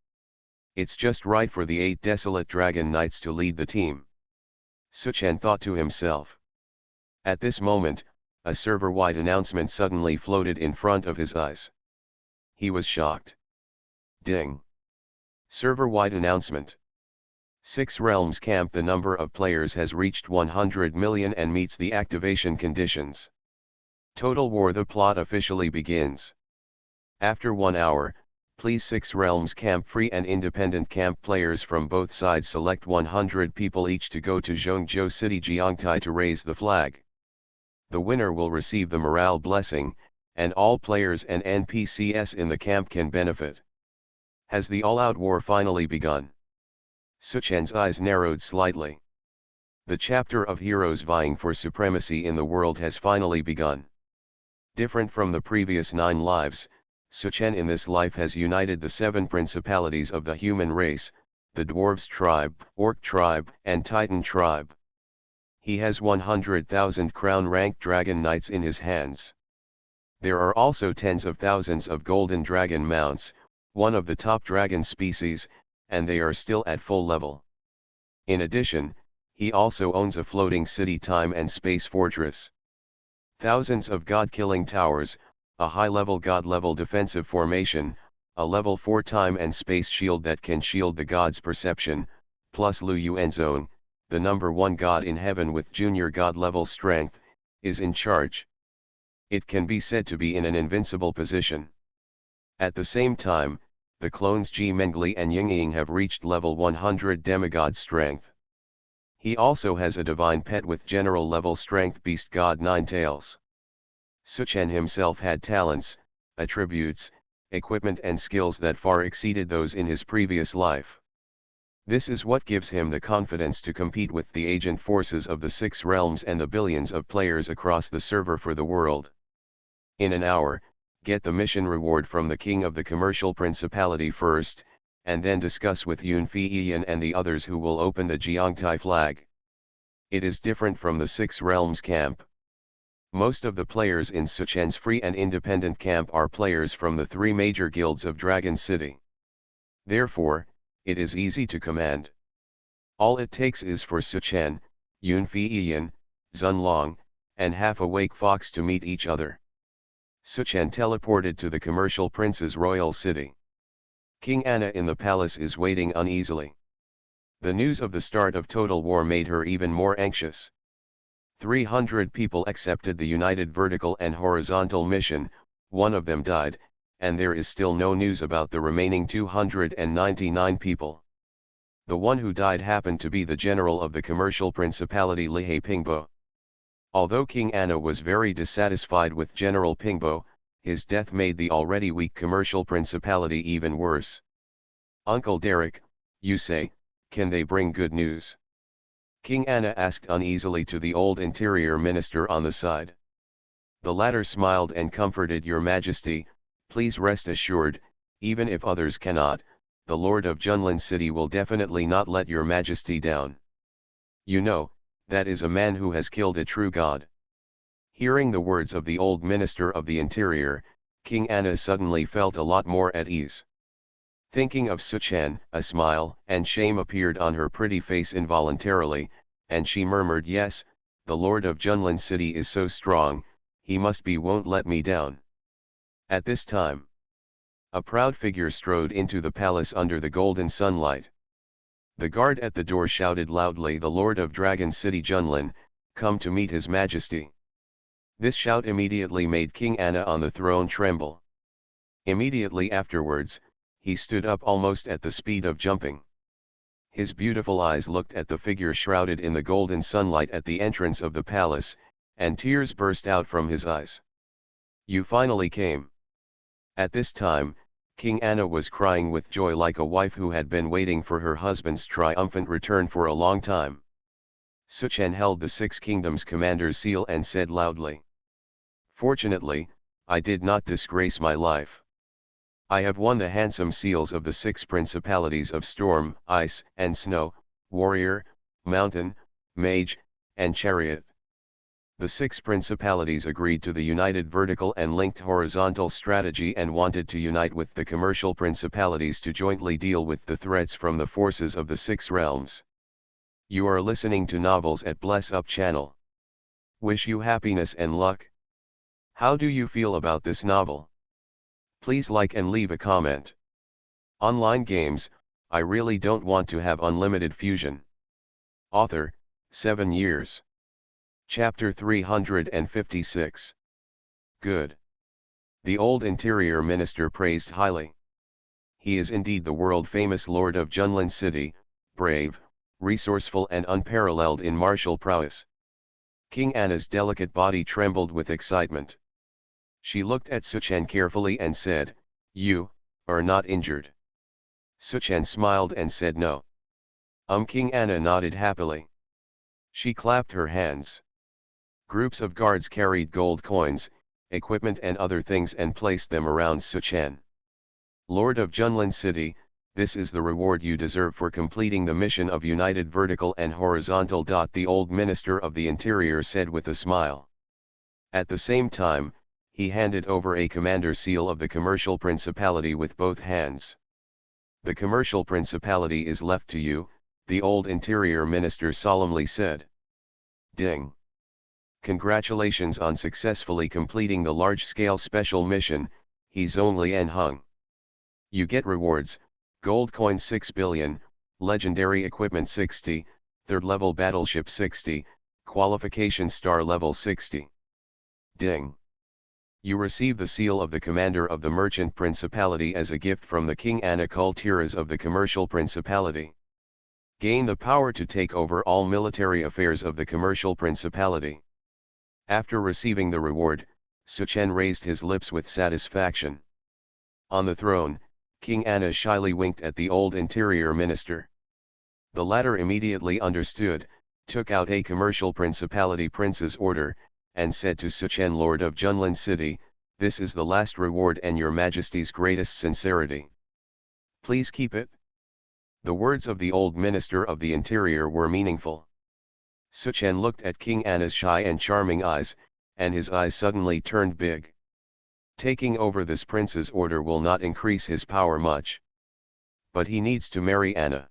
It's just right for the 8 Desolate Dragon Knights to lead the team. Suchen thought to himself. At this moment, a server-wide announcement suddenly floated in front of his eyes. He was shocked. Ding! Server-wide announcement. 6 Realms Camp. The number of players has reached 100 million and meets the activation conditions. Total War. The plot officially begins. After 1 hour, please 6 Realms Camp free and independent camp players from both sides select 100 people each to go to Zhongzhou City Jiangtai to raise the flag. The winner will receive the morale blessing, and all players and NPCs in the camp can benefit. Has the all-out war finally begun? Suchen's eyes narrowed slightly. The chapter of heroes vying for supremacy in the world has finally begun. Different from the previous 9 lives, Suchen in this life has united the 7 principalities of the human race, the Dwarves tribe, Orc tribe, and Titan tribe. He has 100,000 crown-ranked dragon knights in his hands. There are also tens of thousands of golden dragon mounts, one of the top dragon species, and they are still at full level. In addition, he also owns a floating city time and space fortress. Thousands of god-killing towers, a high-level god-level defensive formation, a level 4 time and space shield that can shield the god's perception, plus Lu Yuan Zone, the number 1 god in heaven with junior god-level strength, is in charge. It can be said to be in an invincible position. At the same time, the clones Ji Mengli and Yingying have reached level 100 demigod strength. He also has a divine pet with general level strength beast god Ninetails. Suchen himself had talents, attributes, equipment and skills that far exceeded those in his previous life. This is what gives him the confidence to compete with the agent forces of the 6 realms and the billions of players across the server for the world. In an hour, get the mission reward from the king of the commercial principality first, and then discuss with Yun Fiyan and the others who will open the Jiangtai flag. It is different from the 6 realms camp. Most of the players in Suchen's free and independent camp are players from the 3 major guilds of Dragon City. Therefore, it is easy to command. All it takes is for Suchen, Yun Fiyan, Zunlong, and half-awake Fox to meet each other. Suchen teleported to the commercial prince's royal city. King Anna in the palace is waiting uneasily. The news of the start of total war made her even more anxious. 300 people accepted the united vertical and horizontal mission, one of them died, and there is still no news about the remaining 299 people. The one who died happened to be the general of the commercial principality Lihei Pingbo. Although King Anna was very dissatisfied with General Pingbo, his death made the already weak commercial principality even worse. Uncle Derek, you say, can they bring good news? King Anna asked uneasily to the old interior minister on the side. The latter smiled and comforted Your Majesty, please rest assured, even if others cannot, the Lord of Junlin City will definitely not let Your Majesty down. You know, that is a man who has killed a true god. Hearing the words of the old minister of the interior, King Anna suddenly felt a lot more at ease. Thinking of Suchan, a smile and shame appeared on her pretty face involuntarily, and she murmured, "Yes, the lord of Junlin city is so strong, he won't let me down." At this time, a proud figure strode into the palace under the golden sunlight. The guard at the door shouted loudly, "The Lord of Dragon City Junlin, come to meet His Majesty." This shout immediately made King Anna on the throne tremble. Immediately afterwards, he stood up almost at the speed of jumping. His beautiful eyes looked at the figure shrouded in the golden sunlight at the entrance of the palace, and tears burst out from his eyes. "You finally came." At this time, King Anna was crying with joy like a wife who had been waiting for her husband's triumphant return for a long time. Suchan held the Six Kingdoms commander's seal and said loudly, "Fortunately, I did not disgrace my life. I have won the handsome seals of the 6 principalities of storm, ice, and snow, warrior, mountain, mage, and chariot." The 6 principalities agreed to the united vertical and linked horizontal strategy and wanted to unite with the commercial principalities to jointly deal with the threats from the forces of the 6 realms. You are listening to Novels at Bless Up channel. Wish you happiness and luck. How do you feel about this novel? Please like and leave a comment. Online games, I really don't want to have unlimited fusion. Author, 7 years. Chapter 356. Good. The old interior minister praised highly. He is indeed the world-famous lord of Junlin city, brave, resourceful and unparalleled in martial prowess. King Anna's delicate body trembled with excitement. She looked at Suchan carefully and said, "You are not injured?" Suchan smiled and said no. King Anna nodded happily. She clapped her hands. Groups of guards carried gold coins, equipment and other things and placed them around Suchan. "Lord of Junlin city, this is the reward you deserve for completing the mission of united vertical and horizontal." The old minister of the interior said with a smile. At the same time, he handed over a commander seal of the commercial principality with both hands. "The commercial principality is left to you," the old interior minister solemnly said. Ding! Congratulations on successfully completing the large-scale special mission, He's only en hung. You get rewards, gold coin 6 billion, legendary equipment 60, third level battleship 60, qualification star level 60. Ding! You receive the seal of the commander of the merchant principality as a gift from the King Anna Kultiras of the commercial principality. Gain the power to take over all military affairs of the commercial principality. After receiving the reward, Suchan raised his lips with satisfaction. On the throne, King Anna shyly winked at the old interior minister. The latter immediately understood, took out a commercial principality prince's order, and said to Suchan, "Lord of Junlin city, this is the last reward and your majesty's greatest sincerity. Please keep it." The words of the old minister of the interior were meaningful. Suchan looked at King Anna's shy and charming eyes, and his eyes suddenly turned big. Taking over this prince's order will not increase his power much. But he needs to marry Anna.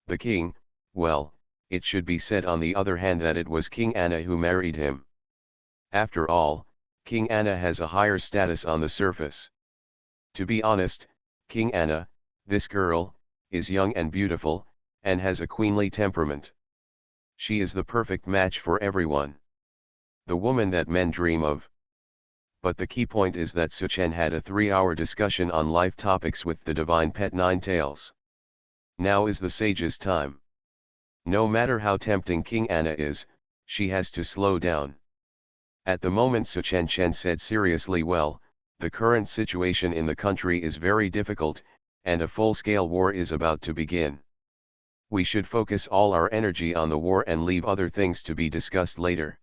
The king, well, it should be said on the other hand that it was King Anna who married him. After all, King Anna has a higher status on the surface. To be honest, King Anna, this girl, is young and beautiful, and has a queenly temperament. She is the perfect match for everyone. The woman that men dream of. But the key point is that Suchan had a 3-hour discussion on life topics with the divine pet Ninetales. Now is the sage's time. No matter how tempting King Anna is, she has to slow down. At the moment Suchan said seriously, "Well, the current situation in the country is very difficult, and a full-scale war is about to begin. We should focus all our energy on the war and leave other things to be discussed later."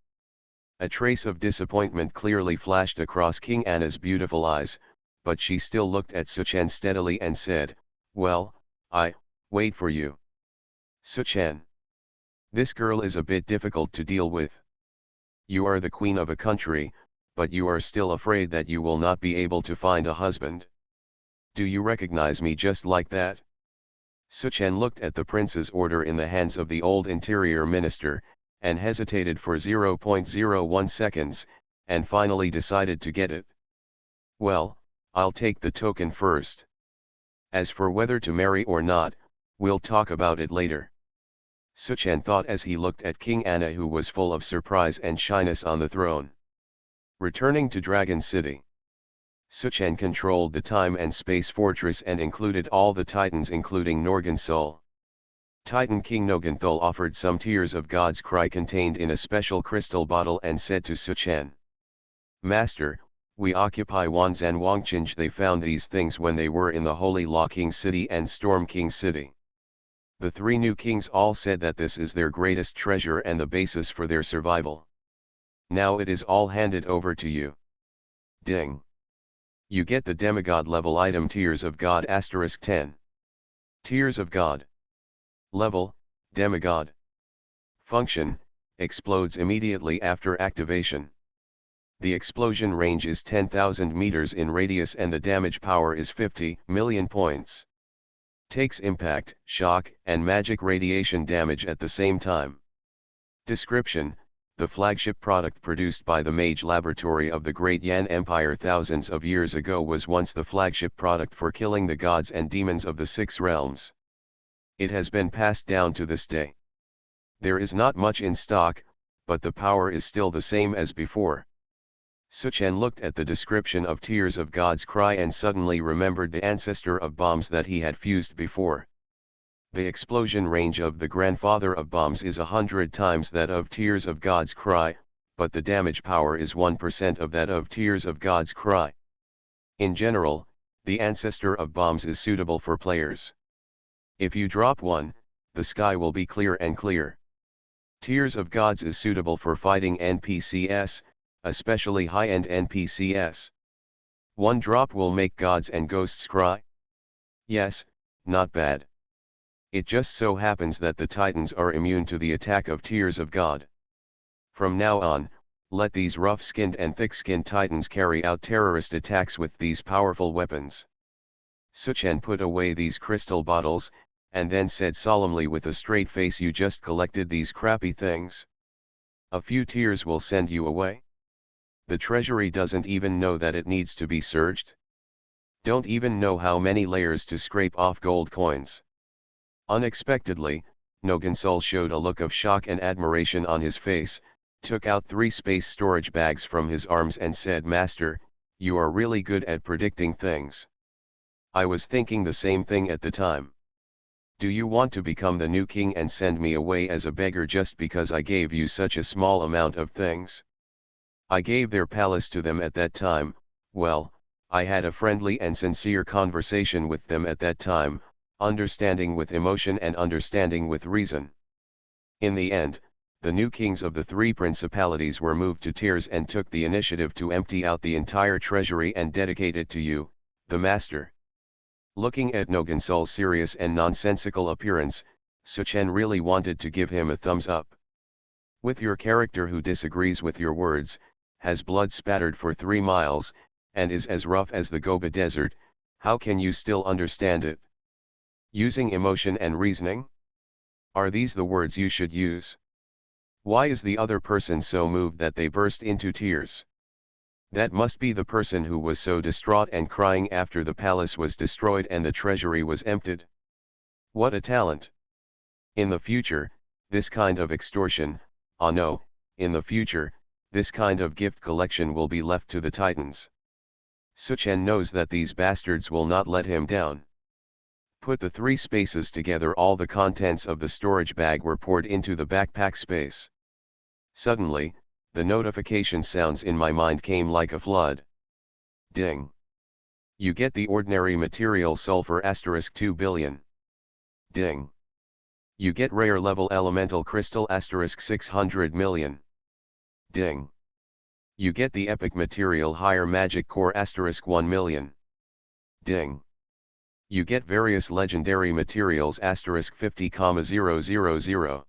A trace of disappointment clearly flashed across King Anna's beautiful eyes, but she still looked at Suchan steadily and said, "Well, I wait for you." Suchan. This girl is a bit difficult to deal with. You are the queen of a country, but you are still afraid that you will not be able to find a husband. Do you recognize me just like that? Suchen looked at the prince's order in the hands of the old interior minister, and hesitated for 0.01 seconds, and finally decided to get it. Well, I'll take the token first. As for whether to marry or not, we'll talk about it later. Suchen thought as he looked at King Anna, who was full of surprise and shyness on the throne. Returning to Dragon City, Suchen controlled the time and space fortress and included all the titans including Norgonsul. Titan King Norgonthul offered some tears of God's cry contained in a special crystal bottle and said to Suchen, "Master, we occupy Wanzan Wangchinj. They found these things when they were in the Holy Law King City and Storm King City. The three new kings all said that this is their greatest treasure and the basis for their survival. Now it is all handed over to you. Ding. You get the demigod level item Tears of God *10. Tears of God. Level, demigod. Function, explodes immediately after activation. The explosion range is 10,000 meters in radius and the damage power is 50 million points. Takes impact, shock, and magic radiation damage at the same time. Description: the flagship product produced by the Mage Laboratory of the Great Yan Empire thousands of years ago was once the flagship product for killing the gods and demons of the six realms. It has been passed down to this day. There is not much in stock, but the power is still the same as before. Suchen looked at the description of Tears of God's Cry and suddenly remembered the ancestor of bombs that he had fused before. The explosion range of the grandfather of bombs is 100 times that of Tears of God's Cry, but the damage power is 1% of that of Tears of God's Cry. In general, the ancestor of bombs is suitable for players. If you drop one, the sky will be clear and clear. Tears of Gods is suitable for fighting NPCs, especially high-end NPCs. One drop will make gods and ghosts cry. Yes, not bad. It just so happens that the Titans are immune to the attack of Tears of God. From now on, let these rough-skinned and thick-skinned Titans carry out terrorist attacks with these powerful weapons. Suchen put away these crystal bottles, and then said solemnly with a straight face, "You just collected these crappy things. A few tears will send you away. The treasury doesn't even know that it needs to be searched. Don't even know how many layers to scrape off gold coins." Unexpectedly, Norgonsul showed a look of shock and admiration on his face, took out 3 space storage bags from his arms and said, "Master, you are really good at predicting things. I was thinking the same thing at the time. Do you want to become the new king and send me away as a beggar just because I gave you such a small amount of things? I gave their palace to them at that time. Well, I had a friendly and sincere conversation with them at that time, understanding with emotion and understanding with reason. In the end, the new kings of the 3 principalities were moved to tears and took the initiative to empty out the entire treasury and dedicate it to you, the master." Looking at Norgonsul's serious and nonsensical appearance, Suchen really wanted to give him a thumbs up. With your character who disagrees with your words, has blood spattered for 3 miles, and is as rough as the Gobi Desert, how can you still understand it? Using emotion and reasoning? Are these the words you should use? Why is the other person so moved that they burst into tears? That must be the person who was so distraught and crying after the palace was destroyed and the treasury was emptied. What a talent! In the future, this kind of extortion, no, in the future, this kind of gift collection will be left to the Titans. Suchen knows that these bastards will not let him down. Put the 3 spaces together. All the contents of the storage bag were poured into the backpack space. Suddenly, the notification sounds in my mind came like a flood. Ding. You get the ordinary material sulfur *2 billion. Ding. You get rare level elemental crystal *600 million. Ding. You get the epic material higher magic core *1 million. Ding. You get various legendary materials *50,000.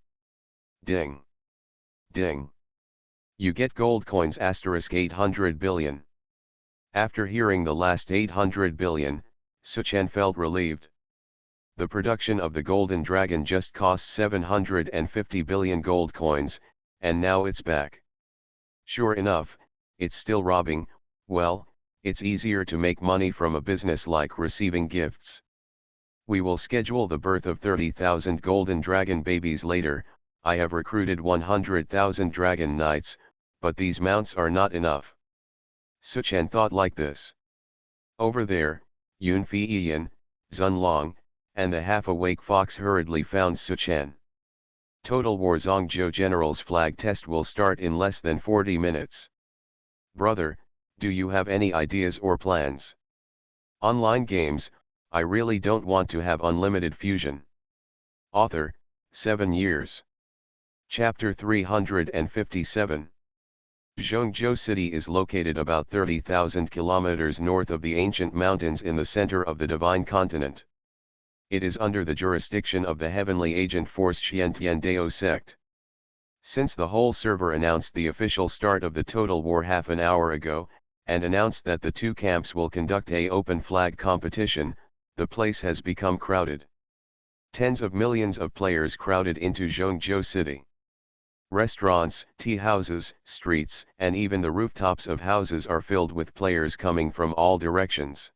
Ding. Ding. You get gold coins asterisk 800 billion. After hearing the last 800 billion, Suchen felt relieved. The production of the Golden Dragon just cost 750 billion gold coins, and now it's back. Sure enough, it's still robbing. Well, it's easier to make money from a business like receiving gifts. We will schedule the birth of 30,000 Golden Dragon babies later. I have recruited 100,000 Dragon Knights, but these mounts are not enough. Suchen thought like this. Over there, Yun Feiyan, Zunlong, and the half-awake fox hurriedly found Suchen. Total War Zhongzhou General's flag test will start in less than 40 minutes. Brother, do you have any ideas or plans? Online games, I really don't want to have unlimited fusion. Author, 7 years. Chapter 357. Zhongzhou City is located about 30,000 kilometers north of the ancient mountains in the center of the Divine Continent. It is under the jurisdiction of the heavenly agent force Xiantian Dao sect. Since the whole server announced the official start of the Total War half an hour ago, and announced that the two camps will conduct a open flag competition, the place has become crowded. Tens of millions of players crowded into Zhongzhou City. Restaurants, tea houses, streets, and even the rooftops of houses are filled with players coming from all directions.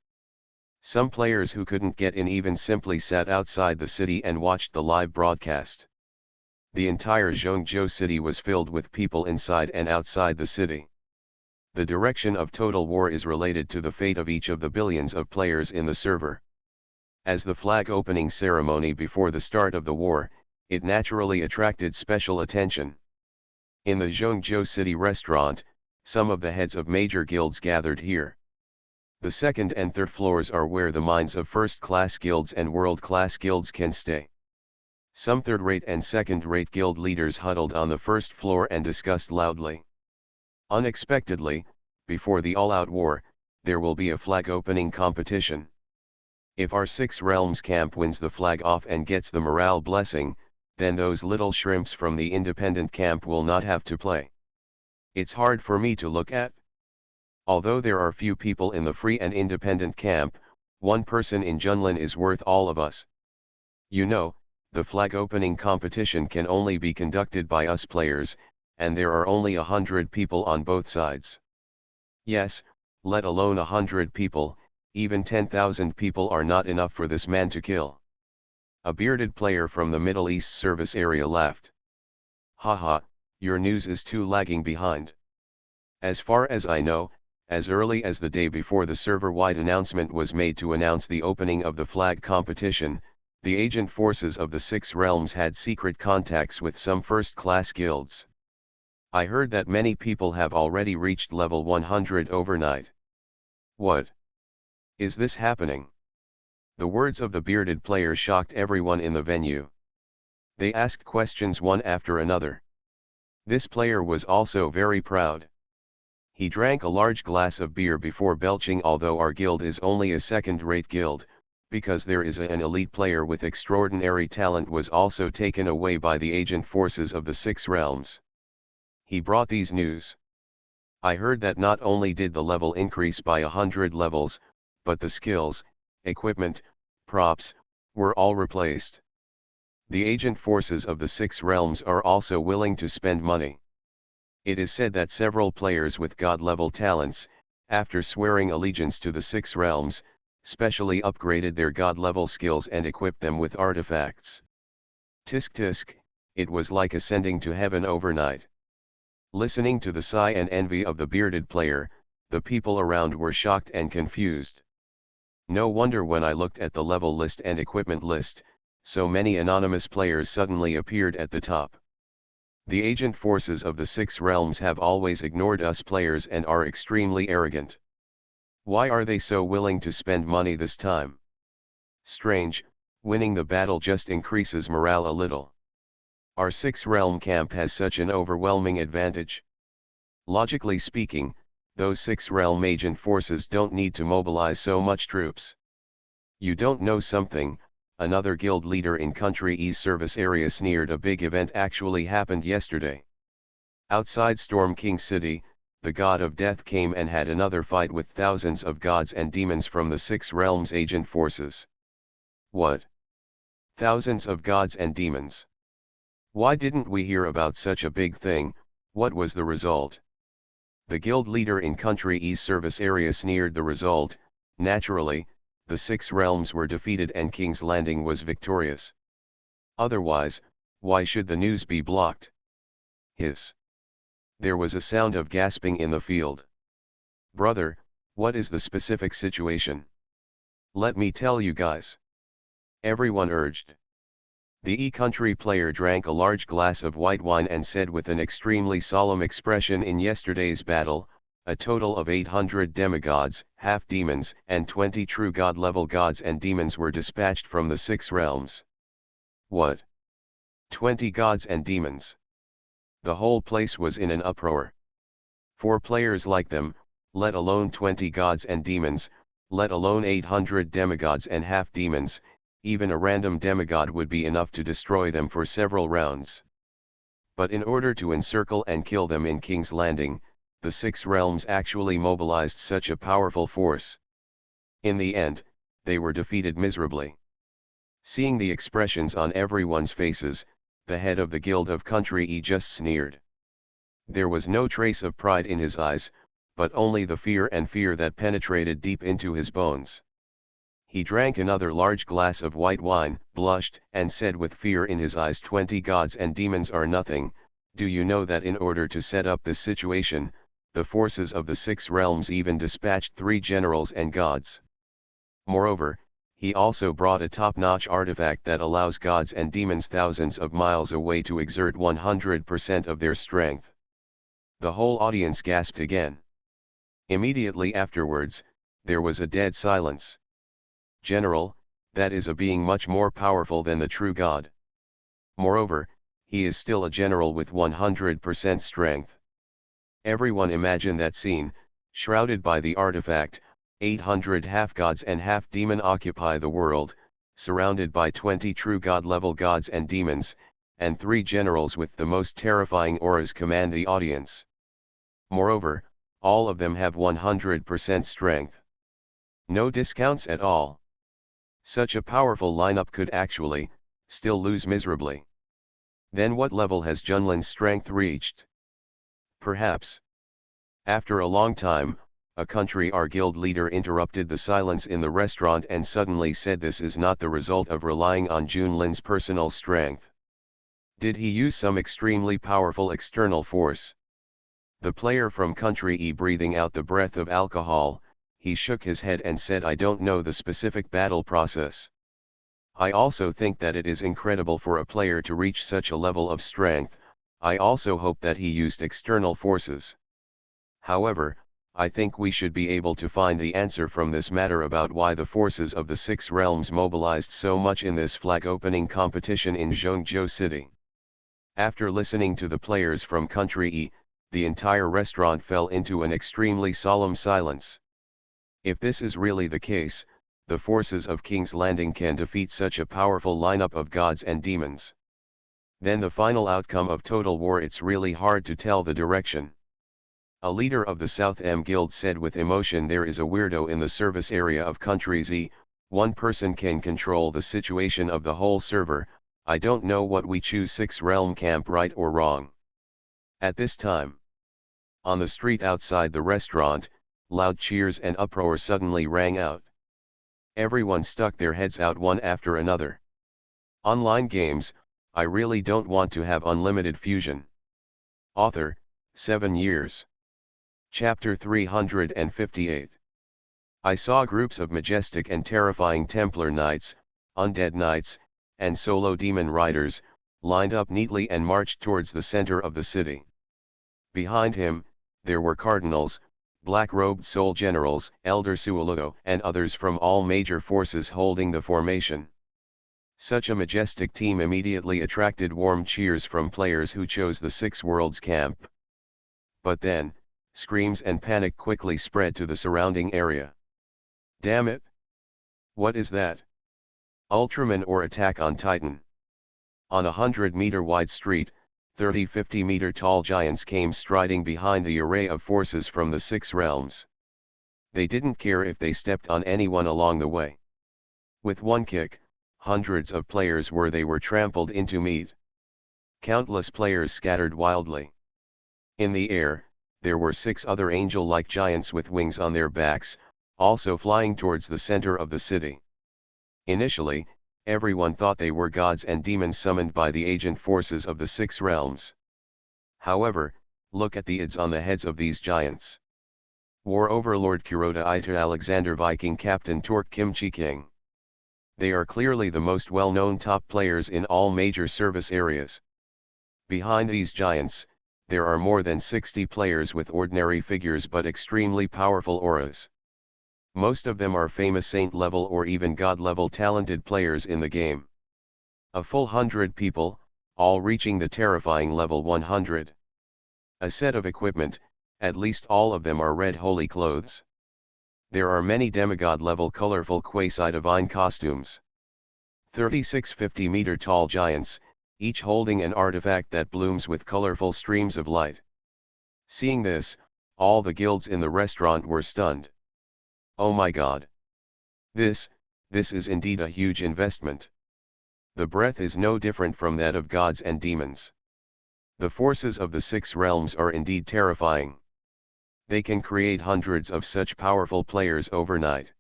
Some players who couldn't get in even simply sat outside the city and watched the live broadcast. The entire Zhongzhou city was filled with people inside and outside the city. The direction of Total War is related to the fate of each of the billions of players in the server. As the flag opening ceremony before the start of the war, it naturally attracted special attention. In the Zhongzhou City restaurant, some of the heads of major guilds gathered here. The second and third floors are where the minds of first-class guilds and world-class guilds can stay. Some third-rate and second-rate guild leaders huddled on the first floor and discussed loudly. Unexpectedly, before the all-out war, there will be a flag opening competition. If our Six Realms camp wins the flag off and gets the morale blessing, then those little shrimps from the independent camp will not have to play. It's hard for me to look at. Although there are few people in the free and independent camp, one person in Junlin is worth all of us. You know, the flag opening competition can only be conducted by us players, and there are only 100 people on both sides. Yes, let alone 100 people, even 10,000 people are not enough for this man to kill. A bearded player from the Middle East service area laughed. Haha, your news is too lagging behind. As far as I know, as early as the day before the server-wide announcement was made to announce the opening of the flag competition, the agent forces of the Six Realms had secret contacts with some first-class guilds. I heard that many people have already reached level 100 overnight. What? Is this happening? The words of the bearded player shocked everyone in the venue. They asked questions one after another. This player was also very proud. He drank a large glass of beer before belching. Although our guild is only a second-rate guild, because there is an elite player with extraordinary talent was also taken away by the agent forces of the Six Realms. He brought these news. I heard that not only did the level increase by 100 levels, but the skills, equipment, props, were all replaced. The agent forces of the Six Realms are also willing to spend money. It is said that several players with god-level talents, after swearing allegiance to the Six Realms, specially upgraded their god-level skills and equipped them with artifacts. Tisk tisk, it was like ascending to heaven overnight. Listening to the sigh and envy of the bearded player, the people around were shocked and confused. No wonder when I looked at the level list and equipment list, so many anonymous players suddenly appeared at the top. The agent forces of the Six Realms have always ignored us players and are extremely arrogant. Why are they so willing to spend money this time? Strange, winning the battle just increases morale a little. Our Six Realm camp has such an overwhelming advantage. Logically speaking, those Six Realm agent forces don't need to mobilize so much troops. You don't know something, another guild leader in Country E's service area sneered. A big event actually happened yesterday. Outside Storm King City, the god of death came and had another fight with thousands of gods and demons from the Six Realms agent forces. What? Thousands of gods and demons? Why didn't we hear about such a big thing? What was the result? The guild leader in Country E's service area sneered. The result, naturally, the Six Realms were defeated and King's Landing was victorious. Otherwise, why should the news be blocked? Hiss. There was a sound of gasping in the field. Brother, what is the specific situation? Let me tell you guys. Everyone urged. The E-Country player drank a large glass of white wine and said with an extremely solemn expression, in yesterday's battle, a total of 800 demigods, half-demons, and 20 true god-level gods and demons were dispatched from the Six Realms. What? 20 gods and demons? The whole place was in an uproar. 4 players like them, let alone 20 gods and demons, let alone 800 demigods and half-demons, even a random demigod would be enough to destroy them for several rounds. But in order to encircle and kill them in King's Landing, the Six Realms actually mobilized such a powerful force. In the end, they were defeated miserably. Seeing the expressions on everyone's faces, the head of the Guild of Country E just sneered. There was no trace of pride in his eyes, but only the fear that penetrated deep into his bones. He drank another large glass of white wine, blushed, and said with fear in his eyes, 20 gods and demons are nothing. Do you know that in order to set up this situation, the forces of the Six Realms even dispatched 3 generals and gods? Moreover, he also brought a top-notch artifact that allows gods and demons thousands of miles away to exert 100% of their strength. The whole audience gasped again. Immediately afterwards, there was a dead silence. General, that is a being much more powerful than the true God. Moreover, he is still a general with 100% strength. Everyone imagine that scene, shrouded by the artifact, 800 half-gods and half-demon occupy the world, surrounded by 20 true god-level gods and demons, and 3 generals with the most terrifying auras command the audience. Moreover, all of them have 100% strength. No discounts at all. Such a powerful lineup could actually, still lose miserably. Then what level has Junlin's strength reached? Perhaps. After a long time, a Country R guild leader interrupted the silence in the restaurant and suddenly said this is not the result of relying on Junlin's personal strength. Did he use some extremely powerful external force? The player from Country E breathing out the breath of alcohol, he shook his head and said, I don't know the specific battle process. I also think that it is incredible for a player to reach such a level of strength. I also hope that he used external forces. However, I think we should be able to find the answer from this matter about why the forces of the Six Realms mobilized so much in this flag opening competition in Zhengzhou City. After listening to the players from Country E, the entire restaurant fell into an extremely solemn silence. If this is really the case, the forces of King's Landing can defeat such a powerful lineup of gods and demons. Then the final outcome of total war, it's really hard to tell the direction. A leader of the South M Guild said with emotion, there is a weirdo in the service area of Country Z, one person can control the situation of the whole server. I don't know what we choose, Six Realm camp, right or wrong. At this time, on the street outside the restaurant, loud cheers and uproar suddenly rang out. Everyone stuck their heads out one after another. Online games, I really don't want to have unlimited fusion. Author, 7 years. Chapter 358. I saw groups of majestic and terrifying Templar knights, undead knights, and solo demon riders, lined up neatly and marched towards the center of the city. Behind him, there were cardinals, black-robed soul generals, Elder Suolugo, and others from all major forces holding the formation. Such a majestic team immediately attracted warm cheers from players who chose the Six Worlds camp. But then, screams and panic quickly spread to the surrounding area. Damn it! What is that? Ultraman or Attack on Titan. On a 100-meter wide street, 30-50-meter tall giants came striding behind the array of forces from the six realms. They didn't care if they stepped on anyone along the way. With one kick, hundreds of players were trampled into meat. Countless players scattered wildly. In the air, there were six other angel-like giants with wings on their backs, also flying towards the center of the city. Initially, everyone thought they were gods and demons summoned by the agent forces of the six realms. However, look at the odds on the heads of these giants. War Overlord Kuroda Ita Alexander Viking Captain Torque Kimchi King. They are clearly the most well-known top players in all major service areas. Behind these giants, there are more than 60 players with ordinary figures but extremely powerful auras. Most of them are famous saint-level or even god-level talented players in the game. A full 100 people, all reaching the terrifying level 100. A set of equipment, at least all of them are red holy clothes. There are many demigod-level colorful quasi-divine costumes. 36 50-meter tall giants, each holding an artifact that blooms with colorful streams of light. Seeing this, all the guilds in the restaurant were stunned. Oh my god! This is indeed a huge investment. The breath is no different from that of gods and demons. The forces of the six realms are indeed terrifying. They can create hundreds of such powerful players overnight.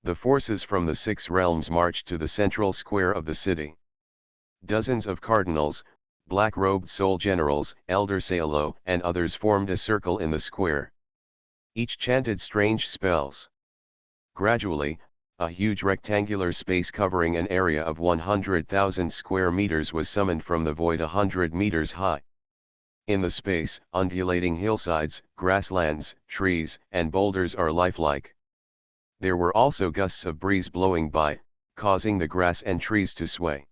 The forces from the six realms marched to the central square of the city. Dozens of cardinals, black-robed soul generals, Elder Saolo, and others formed a circle in the square. Each chanted strange spells. Gradually, a huge rectangular space covering an area of 100,000 square meters was summoned from the void 100 meters high. In the space, undulating hillsides, grasslands, trees, and boulders are lifelike. There were also gusts of breeze blowing by, causing the grass and trees to sway.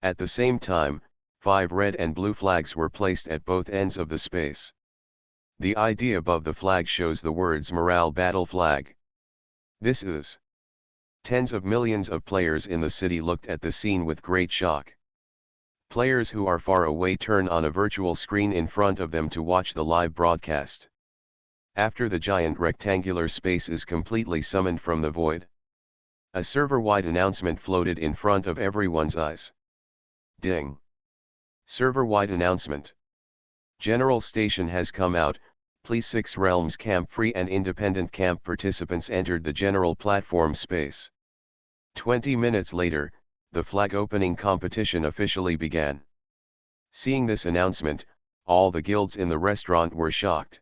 At the same time, 5 red and blue flags were placed at both ends of the space. The ID above the flag shows the words Morale Battle Flag. This is. Tens of millions of players in the city looked at the scene with great shock. Players who are far away turn on a virtual screen in front of them to watch the live broadcast. After the giant rectangular space is completely summoned from the void, a server-wide announcement floated in front of everyone's eyes. Ding! Server-wide announcement. General Station has come out, please. Six Realms Camp free and independent camp participants entered the general platform space. 20 minutes later, the flag opening competition officially began. Seeing this announcement, all the guilds in the restaurant were shocked.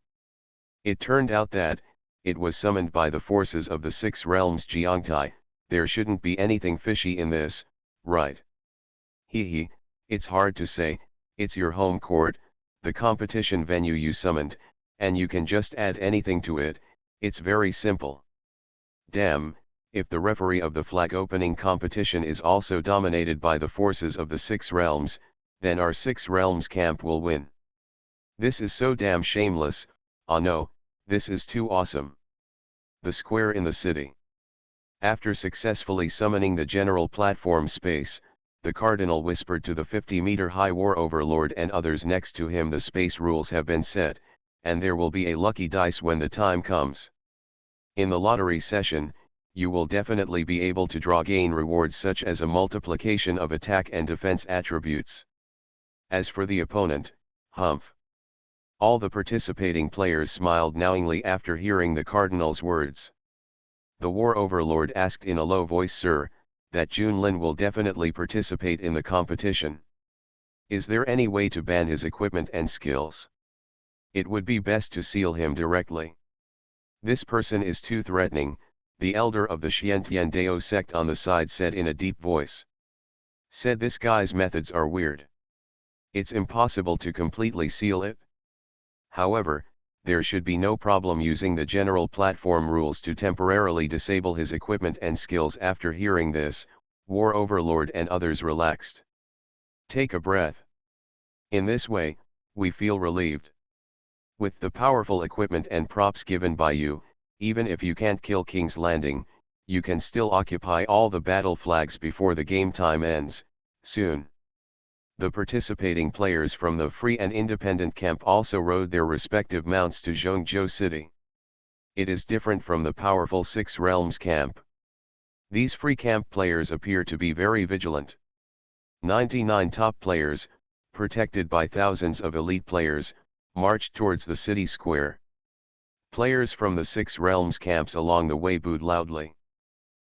It turned out that, it was summoned by the forces of the six realms Jiangtai. There shouldn't be anything fishy in this, right? Hee, it's hard to say, it's your home court, the competition venue you summoned, and you can just add anything to it, it's very simple. Damn, if the referee of the flag opening competition is also dominated by the forces of the six realms, then our six realms camp will win. This is so damn shameless, ah no, this is too awesome. The square in the city. After successfully summoning the general platform space, the cardinal whispered to the 50-meter high war overlord and others next to him, the space rules have been set, and there will be a lucky dice when the time comes. In the lottery session, you will definitely be able to gain rewards such as a multiplication of attack and defense attributes. As for the opponent, humph. All the participating players smiled knowingly after hearing the cardinal's words. The war overlord asked in a low voice, "Sir, that Junlin will definitely participate in the competition. Is there any way to ban his equipment and skills? It would be best to seal him directly. This person is too threatening," the elder of the Xiantian Dao sect on the side said in a deep voice. Said this guy's methods are weird. It's impossible to completely seal it. However, there should be no problem using the general platform rules to temporarily disable his equipment and skills. After hearing this, War Overlord and others relaxed. Take a breath. In this way, we feel relieved. With the powerful equipment and props given by you, even if you can't kill King's Landing, you can still occupy all the battle flags before the game time ends, soon. The participating players from the free and independent camp also rode their respective mounts to Zhongzhou City. It is different from the powerful Six Realms camp. These free camp players appear to be very vigilant. 99 top players, protected by thousands of elite players, marched towards the city square. Players from the Six Realms camps along the way booed loudly.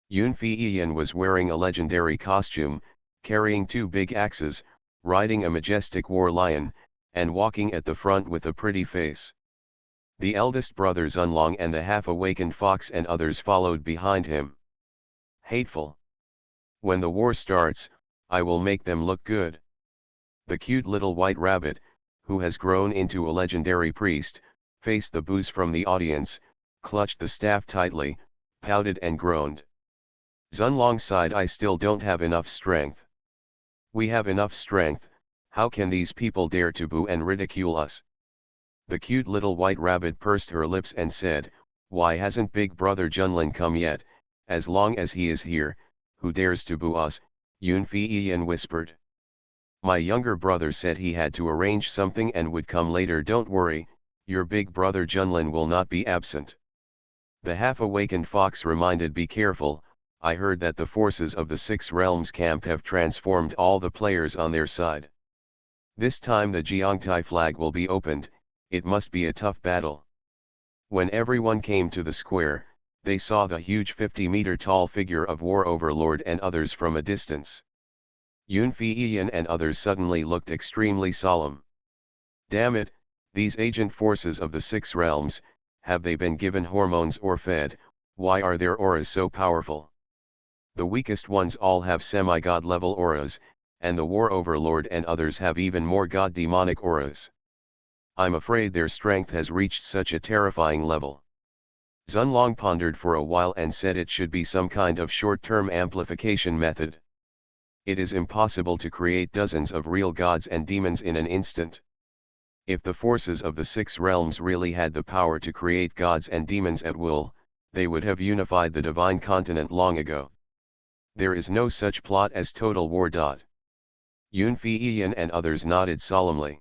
Yun Fiyan was wearing a legendary costume, carrying two big axes, riding a majestic war lion, and walking at the front with a pretty face. The eldest brother Zunlong and the half-awakened fox and others followed behind him. Hateful. When the war starts, I will make them look good. The cute little white rabbit, who has grown into a legendary priest, faced the boos from the audience, clutched the staff tightly, pouted and groaned. Zunlong sighed, I still don't have enough strength. We have enough strength, how can these people dare to boo and ridicule us? The cute little white rabbit pursed her lips and said, why hasn't big brother Junlin come yet? As long as he is here, who dares to boo us? Yun Fiyan whispered. My younger brother said he had to arrange something and would come later. Don't worry, your big brother Junlin will not be absent. The half-awakened fox reminded, be careful, I heard that the forces of the Six Realms camp have transformed all the players on their side. This time the Jiangtai flag will be opened, it must be a tough battle. When everyone came to the square, they saw the huge 50-meter tall figure of War Overlord and others from a distance. Yun Fiyan and others suddenly looked extremely solemn. Damn it, these agent forces of the Six Realms, have they been given hormones or fed? Why are their auras so powerful? The weakest ones all have semi-god level auras, and the War Overlord and others have even more god demonic auras. I'm afraid their strength has reached such a terrifying level. Zunlong pondered for a while and said it should be some kind of short-term amplification method. It is impossible to create dozens of real gods and demons in an instant. If the forces of the Six Realms really had the power to create gods and demons at will, they would have unified the divine continent long ago. There is no such plot as total war. Yun Fiyan and others nodded solemnly.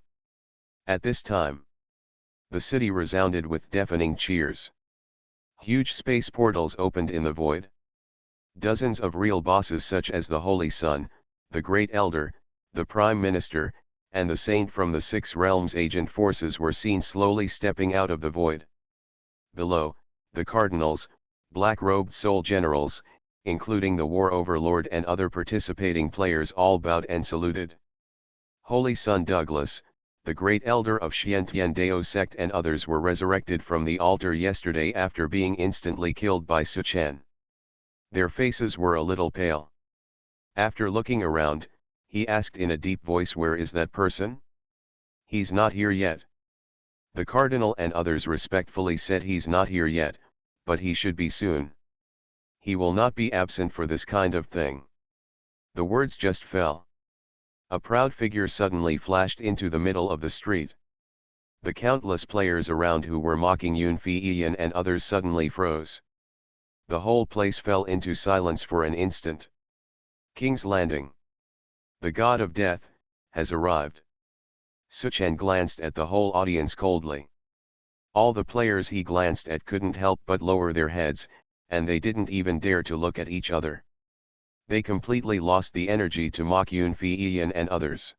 At this time, the city resounded with deafening cheers. Huge space portals opened in the void. Dozens of real bosses such as the Holy Sun, the Great Elder, the Prime Minister, and the Saint from the Six Realms agent forces were seen slowly stepping out of the void. Below, the cardinals, black-robed soul generals, including the War Overlord and other participating players, all bowed and saluted. Holy Son Douglas, the Great Elder of Xiantian Dao sect and others were resurrected from the altar yesterday after being instantly killed by Suchen. Their faces were a little pale. After looking around, he asked in a deep voice, where is that person? He's not here yet. The cardinal and others respectfully said, he's not here yet, but he should be soon. He will not be absent for this kind of thing. The words just fell. A proud figure suddenly flashed into the middle of the street. The countless players around who were mocking Yun Fiyan and others suddenly froze. The whole place fell into silence for an instant. King's Landing. The god of death has arrived. Suchen glanced at the whole audience coldly. All the players he glanced at couldn't help but lower their heads, and they didn't even dare to look at each other. They completely lost the energy to mock Yun Fiyan and others.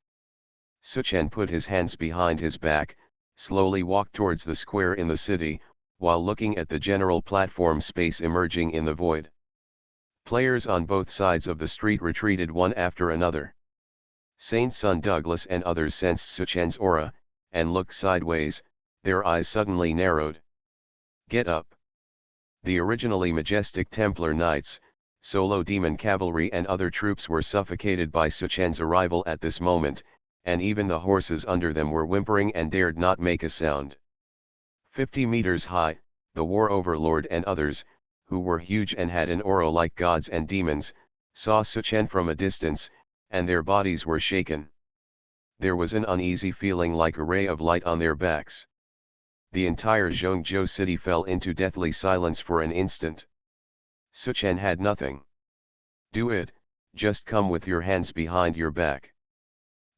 Suchen put his hands behind his back, slowly walked towards the square in the city, while looking at the general platform space emerging in the void. Players on both sides of the street retreated one after another. Saint Son Douglas and others sensed Suchen's aura, and looked sideways, their eyes suddenly narrowed. Get up! The originally majestic Templar Knights, Solo Demon Cavalry and other troops were suffocated by Suchen's arrival at this moment, and even the horses under them were whimpering and dared not make a sound. 50 meters high, the War Overlord and others, who were huge and had an aura like gods and demons, saw Suchen from a distance, and their bodies were shaken. There was an uneasy feeling like a ray of light on their backs. The entire Zhongzhou city fell into deathly silence for an instant. Suchen had nothing. Do it, just come with your hands behind your back.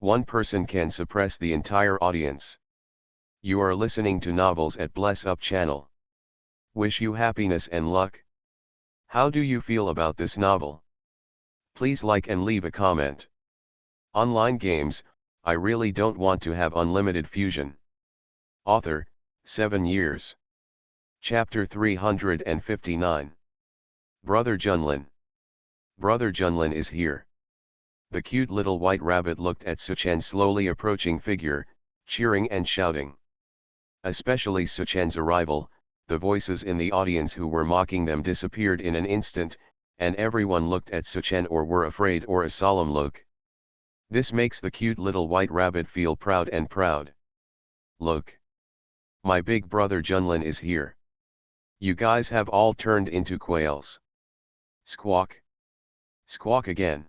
One person can suppress the entire audience. You are listening to Novels at Bless Up channel. Wish you happiness and luck. How do you feel about this novel? Please like and leave a comment. Online games, I really don't want to have unlimited fusion. Author, 7 years. Chapter 359. Brother Junlin. Brother Junlin is here. The cute little white rabbit looked at Suchen's slowly approaching figure, cheering and shouting. Especially Suchen's arrival, the voices in the audience who were mocking them disappeared in an instant, and everyone looked at Suchen or were afraid or a solemn look. This makes the cute little white rabbit feel proud and proud. Look. My big brother Junlin is here. You guys have all turned into quails. Squawk. Squawk again.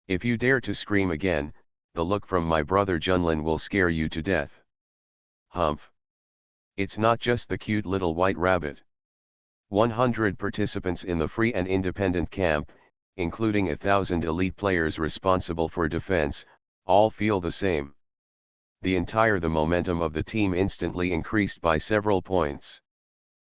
If you dare to scream again, the look from my brother Junlin will scare you to death. Humph. It's not just the cute little white rabbit. 100 participants in the free and independent camp, including 1,000 elite players responsible for defense, all feel the same. The momentum of the team instantly increased by several points.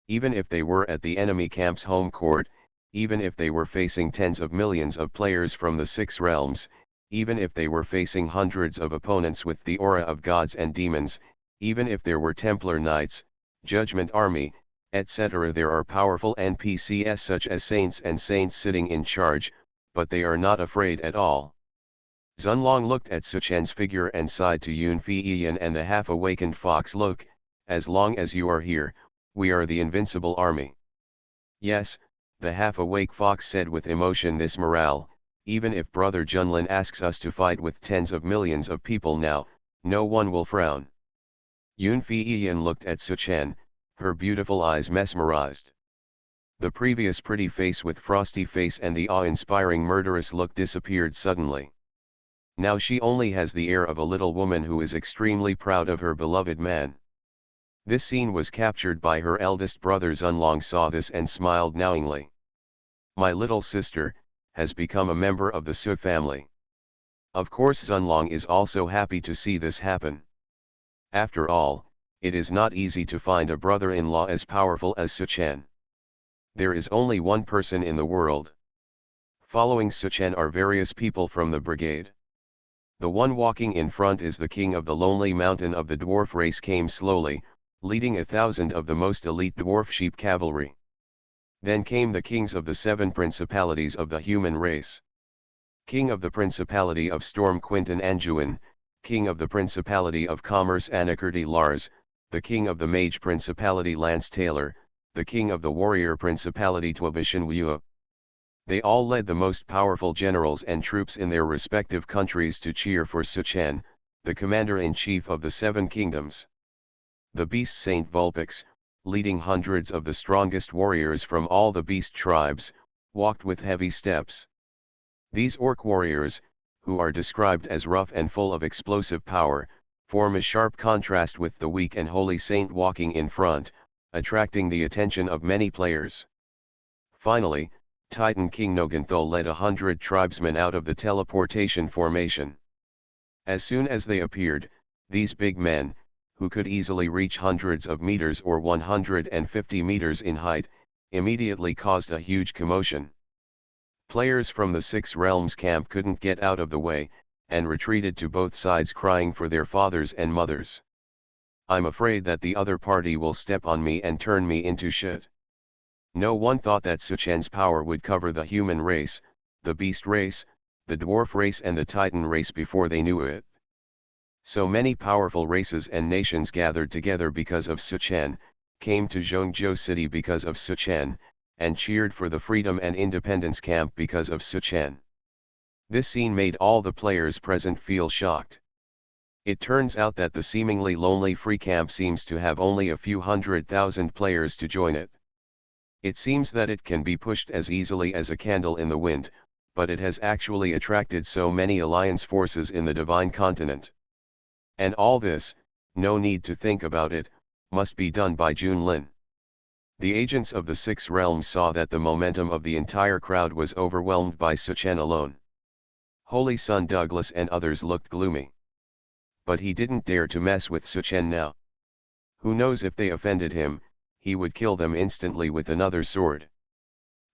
Even if they were at the enemy camp's home court, even if they were facing tens of millions of players from the 6 realms, even if they were facing hundreds of opponents with the aura of gods and demons, even if there were Templar Knights, Judgment Army, etc. There are powerful NPCs such as saints and saints sitting in charge, but they are not afraid at all. Zunlong looked at Suchen's figure and sighed to Yun Feiyan and the half-awakened fox. Look, as long as you are here, we are the invincible army. Yes, the half-awake fox said with emotion, this morale, even if Brother Junlin asks us to fight with tens of millions of people now, no one will frown. Yun Feiyan looked at Suchen, her beautiful eyes mesmerized. The previous pretty face with frosty face and the awe-inspiring murderous look disappeared suddenly. Now she only has the air of a little woman who is extremely proud of her beloved man. This scene was captured by her eldest brother. Zunlong saw this and smiled knowingly. My little sister has become a member of the Su family. Of course Zunlong is also happy to see this happen. After all, it is not easy to find a brother-in-law as powerful as Suchen. There is only one person in the world. Following Suchen are various people from the brigade. The one walking in front is the king of the lonely mountain of the dwarf race, came slowly, leading 1,000 of the most elite dwarf sheep cavalry. Then came the kings of the 7 principalities of the human race. King of the Principality of Storm Quinton Anjuin, King of the Principality of Commerce Anakurti Lars, the King of the Mage Principality Lance Taylor, the King of the Warrior Principality Twabishan Wua. They all led the most powerful generals and troops in their respective countries to cheer for Suchen, the commander-in-chief of the 7 kingdoms. The beast Saint Vulpix, leading hundreds of the strongest warriors from all the beast tribes, walked with heavy steps. These orc warriors, who are described as rough and full of explosive power, form a sharp contrast with the weak and holy saint walking in front, attracting the attention of many players. Finally, Titan King Noganthul led 100 tribesmen out of the teleportation formation. As soon as they appeared, these big men, who could easily reach hundreds of meters or 150 meters in height, immediately caused a huge commotion. Players from the 6 realms camp couldn't get out of the way, and retreated to both sides crying for their fathers and mothers. I'm afraid that the other party will step on me and turn me into shit. No one thought that Suchen's power would cover the human race, the beast race, the dwarf race and the titan race before they knew it. So many powerful races and nations gathered together because of Suchen, came to Zhongzhou City because of Suchen, and cheered for the Freedom and Independence Camp because of Suchen. This scene made all the players present feel shocked. It turns out that the seemingly lonely free camp seems to have only a few 100,000 players to join it. It seems that it can be pushed as easily as a candle in the wind, but it has actually attracted so many alliance forces in the Divine Continent. And all this, no need to think about it, must be done by Junlin. The agents of the Six Realms saw that the momentum of the entire crowd was overwhelmed by Suchen alone. Holy Son Douglas and others looked gloomy. But he didn't dare to mess with Suchen now. Who knows, if they offended him, he would kill them instantly with another sword.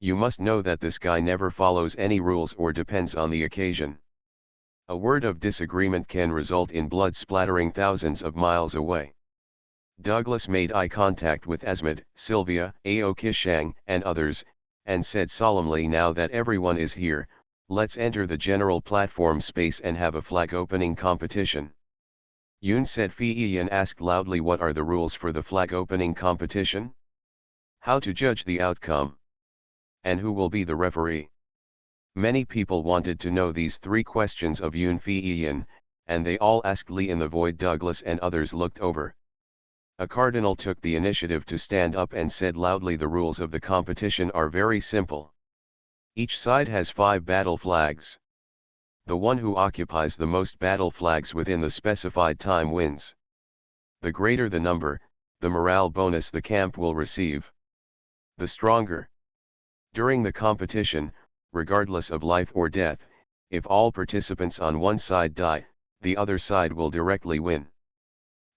You must know that this guy never follows any rules or depends on the occasion. A word of disagreement can result in blood splattering thousands of miles away. Douglas made eye contact with Esmond, Sylvia, Ao Kishang, and others, and said solemnly, now that everyone is here, let's enter the general platform space and have a flag opening competition. Yoon said. Fei Yan asked loudly, what are the rules for the flag opening competition? How to judge the outcome? And who will be the referee? Many people wanted to know these three questions of Yoon Fei Yan, and they all asked Lee in the void. Douglas and others looked over. A cardinal took the initiative to stand up and said loudly, the rules of the competition are very simple. Each side has 5 battle flags. The one who occupies the most battle flags within the specified time wins. The greater the number, the morale bonus the camp will receive. The stronger. During the competition, regardless of life or death, if all participants on one side die, the other side will directly win.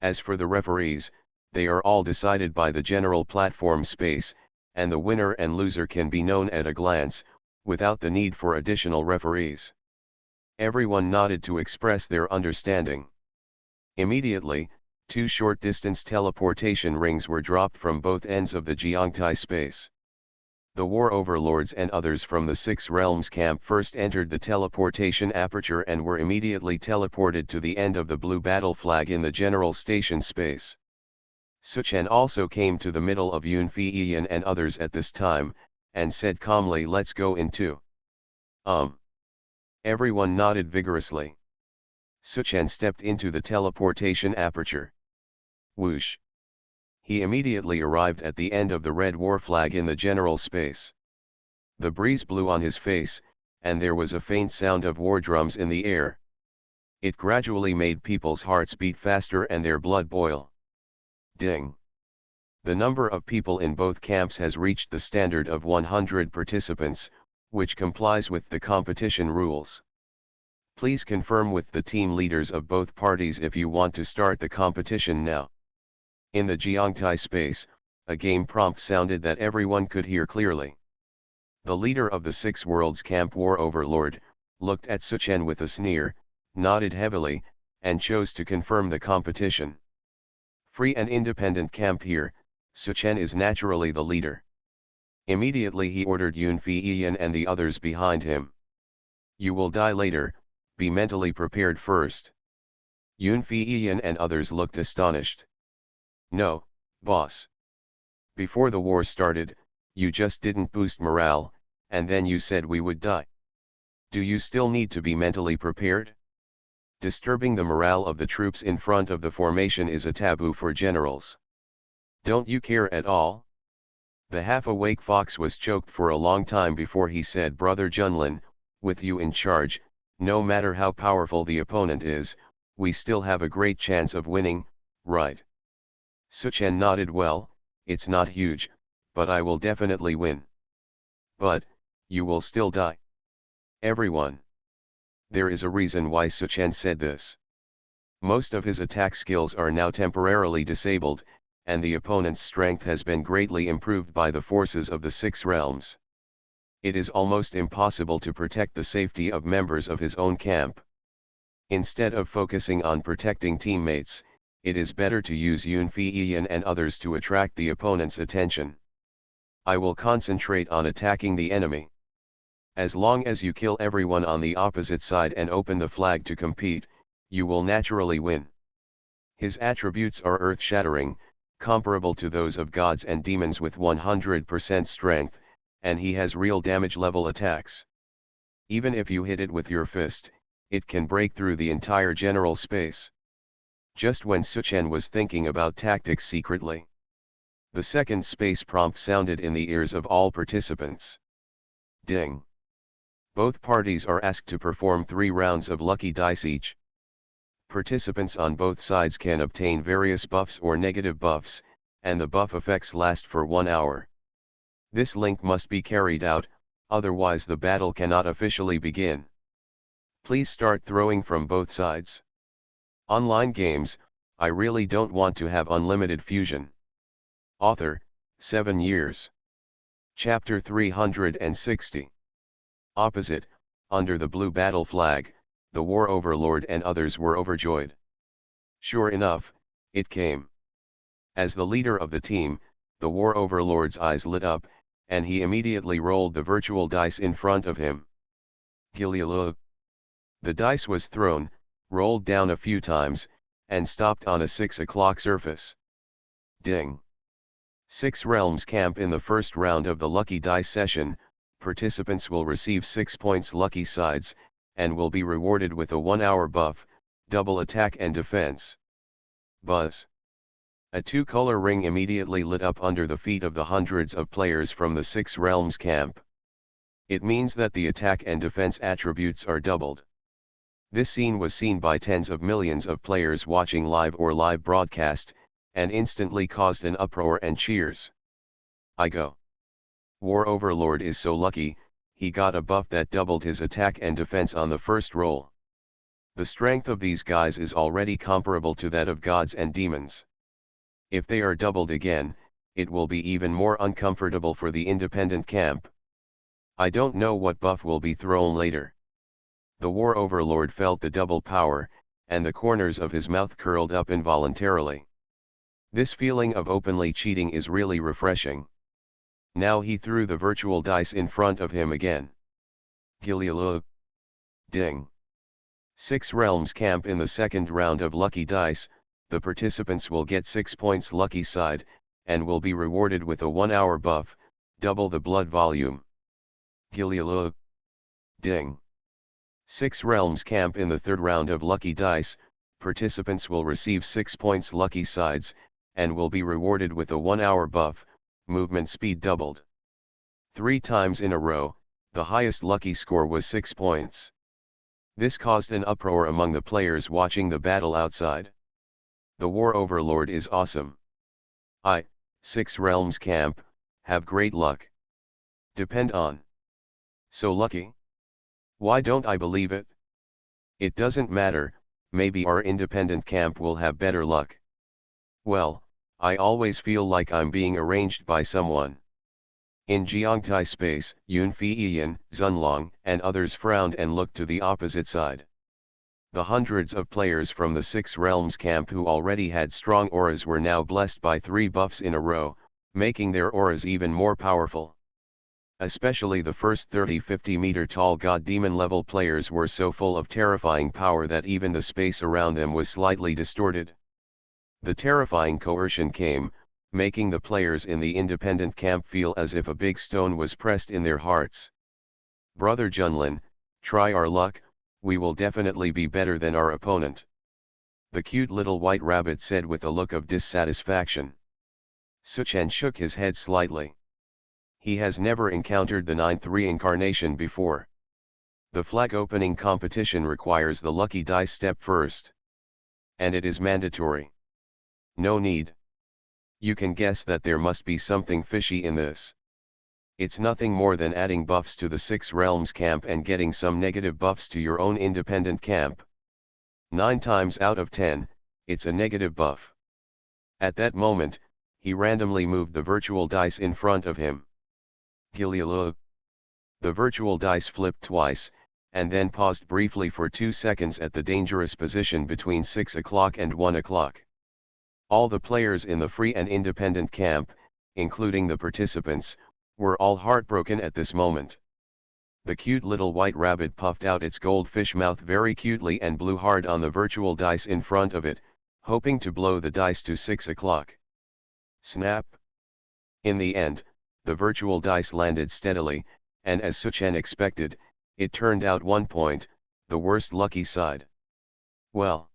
As for the referees, they are all decided by the general platform space, and the winner and loser can be known at a glance, without the need for additional referees. Everyone nodded to express their understanding. Immediately, 2 short-distance teleportation rings were dropped from both ends of the Jiangtai space. The war overlords and others from the Six Realms camp first entered the teleportation aperture and were immediately teleported to the end of the blue battle flag in the general station space. Suchen also came to the middle of Yoon Fei Yan and others at this time, and said calmly, let's go in too. Everyone nodded vigorously. Suchen stepped into the teleportation aperture. Whoosh! He immediately arrived at the end of the red war flag in the general space. The breeze blew on his face, and there was a faint sound of war drums in the air. It gradually made people's hearts beat faster and their blood boil. Ding! The number of people in both camps has reached the standard of 100 participants, which complies with the competition rules. Please confirm with the team leaders of both parties if you want to start the competition now. In the Jiangtai space, a game prompt sounded that everyone could hear clearly. The leader of the Six Worlds Camp War Overlord, looked at Suchen with a sneer, nodded heavily, and chose to confirm the competition. Free and independent camp here, Suchen is naturally the leader. Immediately he ordered Yoon Fei Yan and the others behind him. You will die later, be mentally prepared first. Yoon Fei Yan and others looked astonished. No, boss. Before the war started, you just didn't boost morale, and then you said we would die. Do you still need to be mentally prepared? Disturbing the morale of the troops in front of the formation is a taboo for generals. Don't you care at all? The half-awake fox was choked for a long time before he said, Brother Junlin, with you in charge, no matter how powerful the opponent is, we still have a great chance of winning, right? Suchen nodded. Well, it's not huge, but I will definitely win. But, you will still die. Everyone. There is a reason why Suchen said this. Most of his attack skills are now temporarily disabled, and the opponent's strength has been greatly improved by the forces of the Six Realms. It is almost impossible to protect the safety of members of his own camp. Instead of focusing on protecting teammates, it is better to use Yoon Fei Yan and others to attract the opponent's attention. I will concentrate on attacking the enemy. As long as you kill everyone on the opposite side and open the flag to compete, you will naturally win. His attributes are earth-shattering, comparable to those of gods and demons with 100% strength, and he has real damage-level attacks. Even if you hit it with your fist, it can break through the entire general space. Just when Suchen was thinking about tactics secretly, the second space prompt sounded in the ears of all participants. Ding! Both parties are asked to perform 3 rounds of lucky dice each. Participants on both sides can obtain various buffs or negative buffs, and the buff effects last for 1 hour. This link must be carried out, otherwise the battle cannot officially begin. Please start throwing from both sides. Online games, I really don't want to have unlimited fusion. Author, 7 years. Chapter 360. Opposite, under the blue battle flag, the war overlord and others were overjoyed. Sure enough, it came. As the leader of the team, the war overlord's eyes lit up, and he immediately rolled the virtual dice in front of him. Gilialug. The dice was thrown, rolled down a few times, and stopped on a 6 o'clock surface. Ding. 6 realms camp in the first round of the lucky dice session. Participants will receive 6 points lucky sides, and will be rewarded with a 1-hour buff, double attack and defense. Buzz. A 2-color ring immediately lit up under the feet of the hundreds of players from the 6 realms camp. It means that the attack and defense attributes are doubled. This scene was seen by tens of millions of players watching live or live broadcast, and instantly caused an uproar and cheers. I go. War Overlord is so lucky, he got a buff that doubled his attack and defense on the first roll. The strength of these guys is already comparable to that of gods and demons. If they are doubled again, it will be even more uncomfortable for the independent camp. I don't know what buff will be thrown later. The War Overlord felt the double power, and the corners of his mouth curled up involuntarily. This feeling of openly cheating is really refreshing. Now he threw the virtual dice in front of him again. Gilialug. Ding. 6 realms camp in the second round of lucky dice. The participants will get 6 points lucky side, and will be rewarded with a 1-hour buff, double the blood volume. Gilialug. Ding. 6 realms camp in the third round of lucky dice. Participants will receive 6 points lucky sides, and will be rewarded with a 1-hour buff, movement speed doubled. 3 times in a row, the highest lucky score was 6 points. This caused an uproar among the players watching the battle outside. The War Overlord is awesome. 6 realms camp, have great luck. Depend on. So lucky? Why don't I believe it? It doesn't matter, maybe our independent camp will have better luck. Well, I always feel like I'm being arranged by someone. In Jiangtai space, Yun Feiyan, Zunlong, and others frowned and looked to the opposite side. The hundreds of players from the 6 realms camp who already had strong auras were now blessed by 3 buffs in a row, making their auras even more powerful. Especially the first 30-50 meter tall god-demon level players were so full of terrifying power that even the space around them was slightly distorted. The terrifying coercion came, making the players in the independent camp feel as if a big stone was pressed in their hearts. Brother Junlin, try our luck, we will definitely be better than our opponent. The cute little white rabbit said with a look of dissatisfaction. Suchen shook his head slightly. He has never encountered the 9th reincarnation before. The flag opening competition requires the lucky dice step first. And it is mandatory. No need. You can guess that there must be something fishy in this. It's nothing more than adding buffs to the 6 realms camp and getting some negative buffs to your own independent camp. 9 times out of 10, it's a negative buff. At that moment, he randomly moved the virtual dice in front of him. Gilialug. The virtual dice flipped twice, and then paused briefly for 2 seconds at the dangerous position between 6 o'clock and 1 o'clock. All the players in the free and independent camp, including the participants, were all heartbroken at this moment. The cute little white rabbit puffed out its goldfish mouth very cutely and blew hard on the virtual dice in front of it, hoping to blow the dice to 6 o'clock. Snap! In the end, the virtual dice landed steadily, and as Suchen expected, it turned out 1 point, the worst lucky side. Well.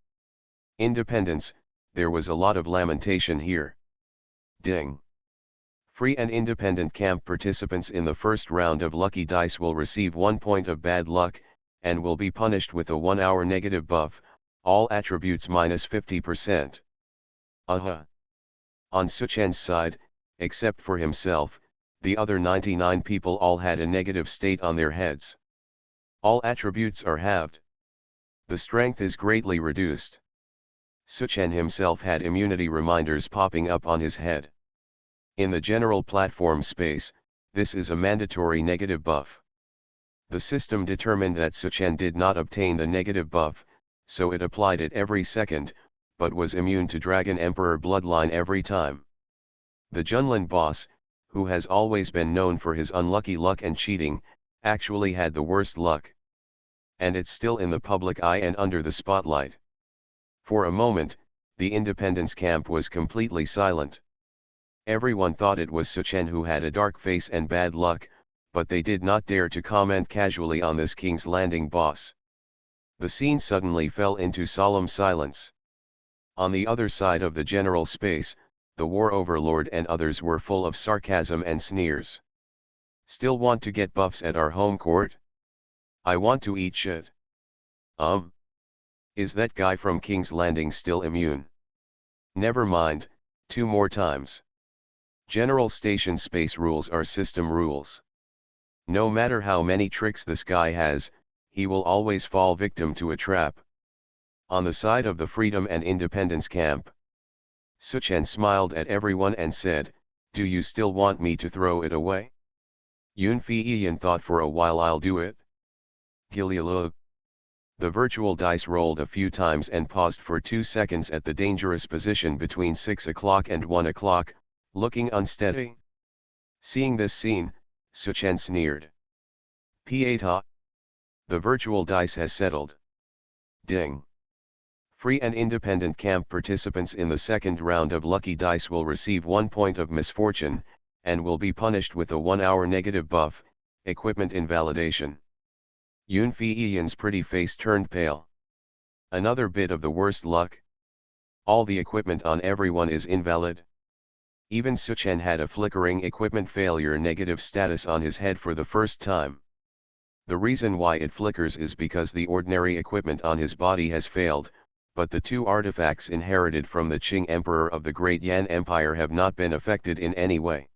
Independence, there was a lot of lamentation here. Ding. Free and independent camp participants in the first round of lucky dice will receive 1 point of bad luck, and will be punished with a 1-hour negative buff, all attributes minus 50%. On Suchen's side, except for himself, the other 99 people all had a negative state on their heads. All attributes are halved. The strength is greatly reduced. Suchen himself had immunity reminders popping up on his head. In the general platform space, this is a mandatory negative buff. The system determined that Suchen did not obtain the negative buff, so it applied it every second, but was immune to Dragon Emperor bloodline every time. The Junlin boss, who has always been known for his unlucky luck and cheating, actually had the worst luck. And it's still in the public eye and under the spotlight. For a moment, the Independence camp was completely silent. Everyone thought it was Suchen who had a dark face and bad luck, but they did not dare to comment casually on this King's Landing boss. The scene suddenly fell into solemn silence. On the other side of the general space, the War Overlord and others were full of sarcasm and sneers. Still want to get buffs at our home court? I want to eat shit. Is that guy from King's Landing still immune? Never mind, 2 more times. General station space rules are system rules. No matter how many tricks this guy has, he will always fall victim to a trap. On the side of the Freedom and Independence camp, Suchen smiled at everyone and said, "Do you still want me to throw it away?" Yun Feiyan thought for a while. "I'll do it." Gilialug. The virtual dice rolled a few times and paused for 2 seconds at the dangerous position between 6 o'clock and 1 o'clock, looking unsteady. Seeing this scene, Suchen sneered. Pieta. The virtual dice has settled. Ding. Free and independent camp participants in the second round of Lucky Dice will receive 1 point of misfortune, and will be punished with a 1-hour negative buff, equipment invalidation. Yun Feiyan's pretty face turned pale. Another bit of the worst luck? All the equipment on everyone is invalid. Even Suchen had a flickering equipment failure negative status on his head for the first time. The reason why it flickers is because the ordinary equipment on his body has failed, but the 2 artifacts inherited from the Qing Emperor of the Great Yan Empire have not been affected in any way.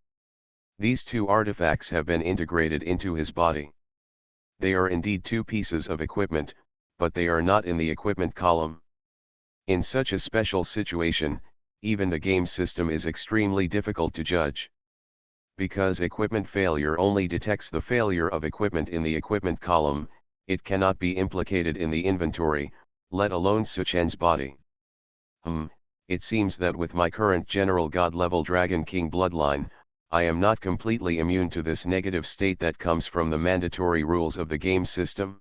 These 2 artifacts have been integrated into his body. They are indeed 2 pieces of equipment, but they are not in the equipment column. In such a special situation, even the game system is extremely difficult to judge. Because equipment failure only detects the failure of equipment in the equipment column, it cannot be implicated in the inventory, let alone Suchen's body. It seems that with my current General God level Dragon King bloodline, I am not completely immune to this negative state that comes from the mandatory rules of the game system.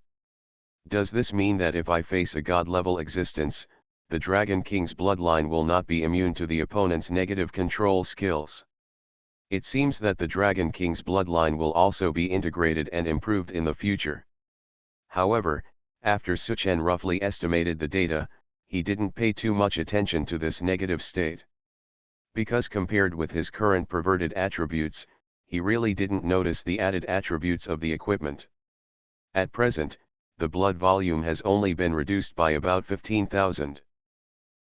Does this mean that if I face a God-level existence, the Dragon King's bloodline will not be immune to the opponent's negative control skills? It seems that the Dragon King's bloodline will also be integrated and improved in the future. However, after Suchen roughly estimated the data, he didn't pay too much attention to this negative state. Because compared with his current perverted attributes, he really didn't notice the added attributes of the equipment. At present, the blood volume has only been reduced by about 15,000.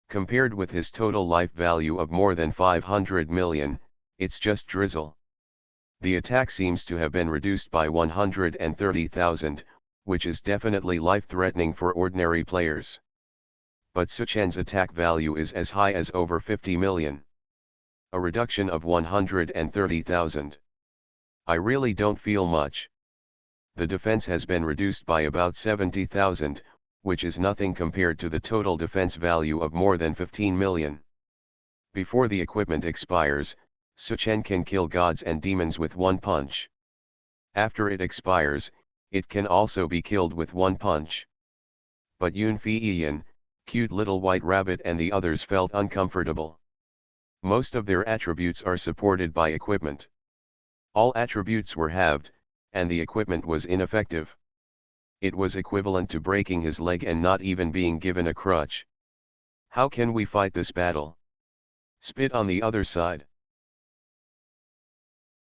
Compared with his total life value of more than 500 million, it's just drizzle. The attack seems to have been reduced by 130,000, which is definitely life-threatening for ordinary players. But Suchen's attack value is as high as over 50 million. A reduction of 130,000. I really don't feel much. The defense has been reduced by about 70,000, which is nothing compared to the total defense value of more than 15 million. Before the equipment expires, Suchen can kill gods and demons with 1 punch. After it expires, it can also be killed with 1 punch. But Yun Feiyan, Cute Little White Rabbit and the others felt uncomfortable. Most of their attributes are supported by equipment. All attributes were halved, and the equipment was ineffective. It was equivalent to breaking his leg and not even being given a crutch. How can we fight this battle? Spit on the other side.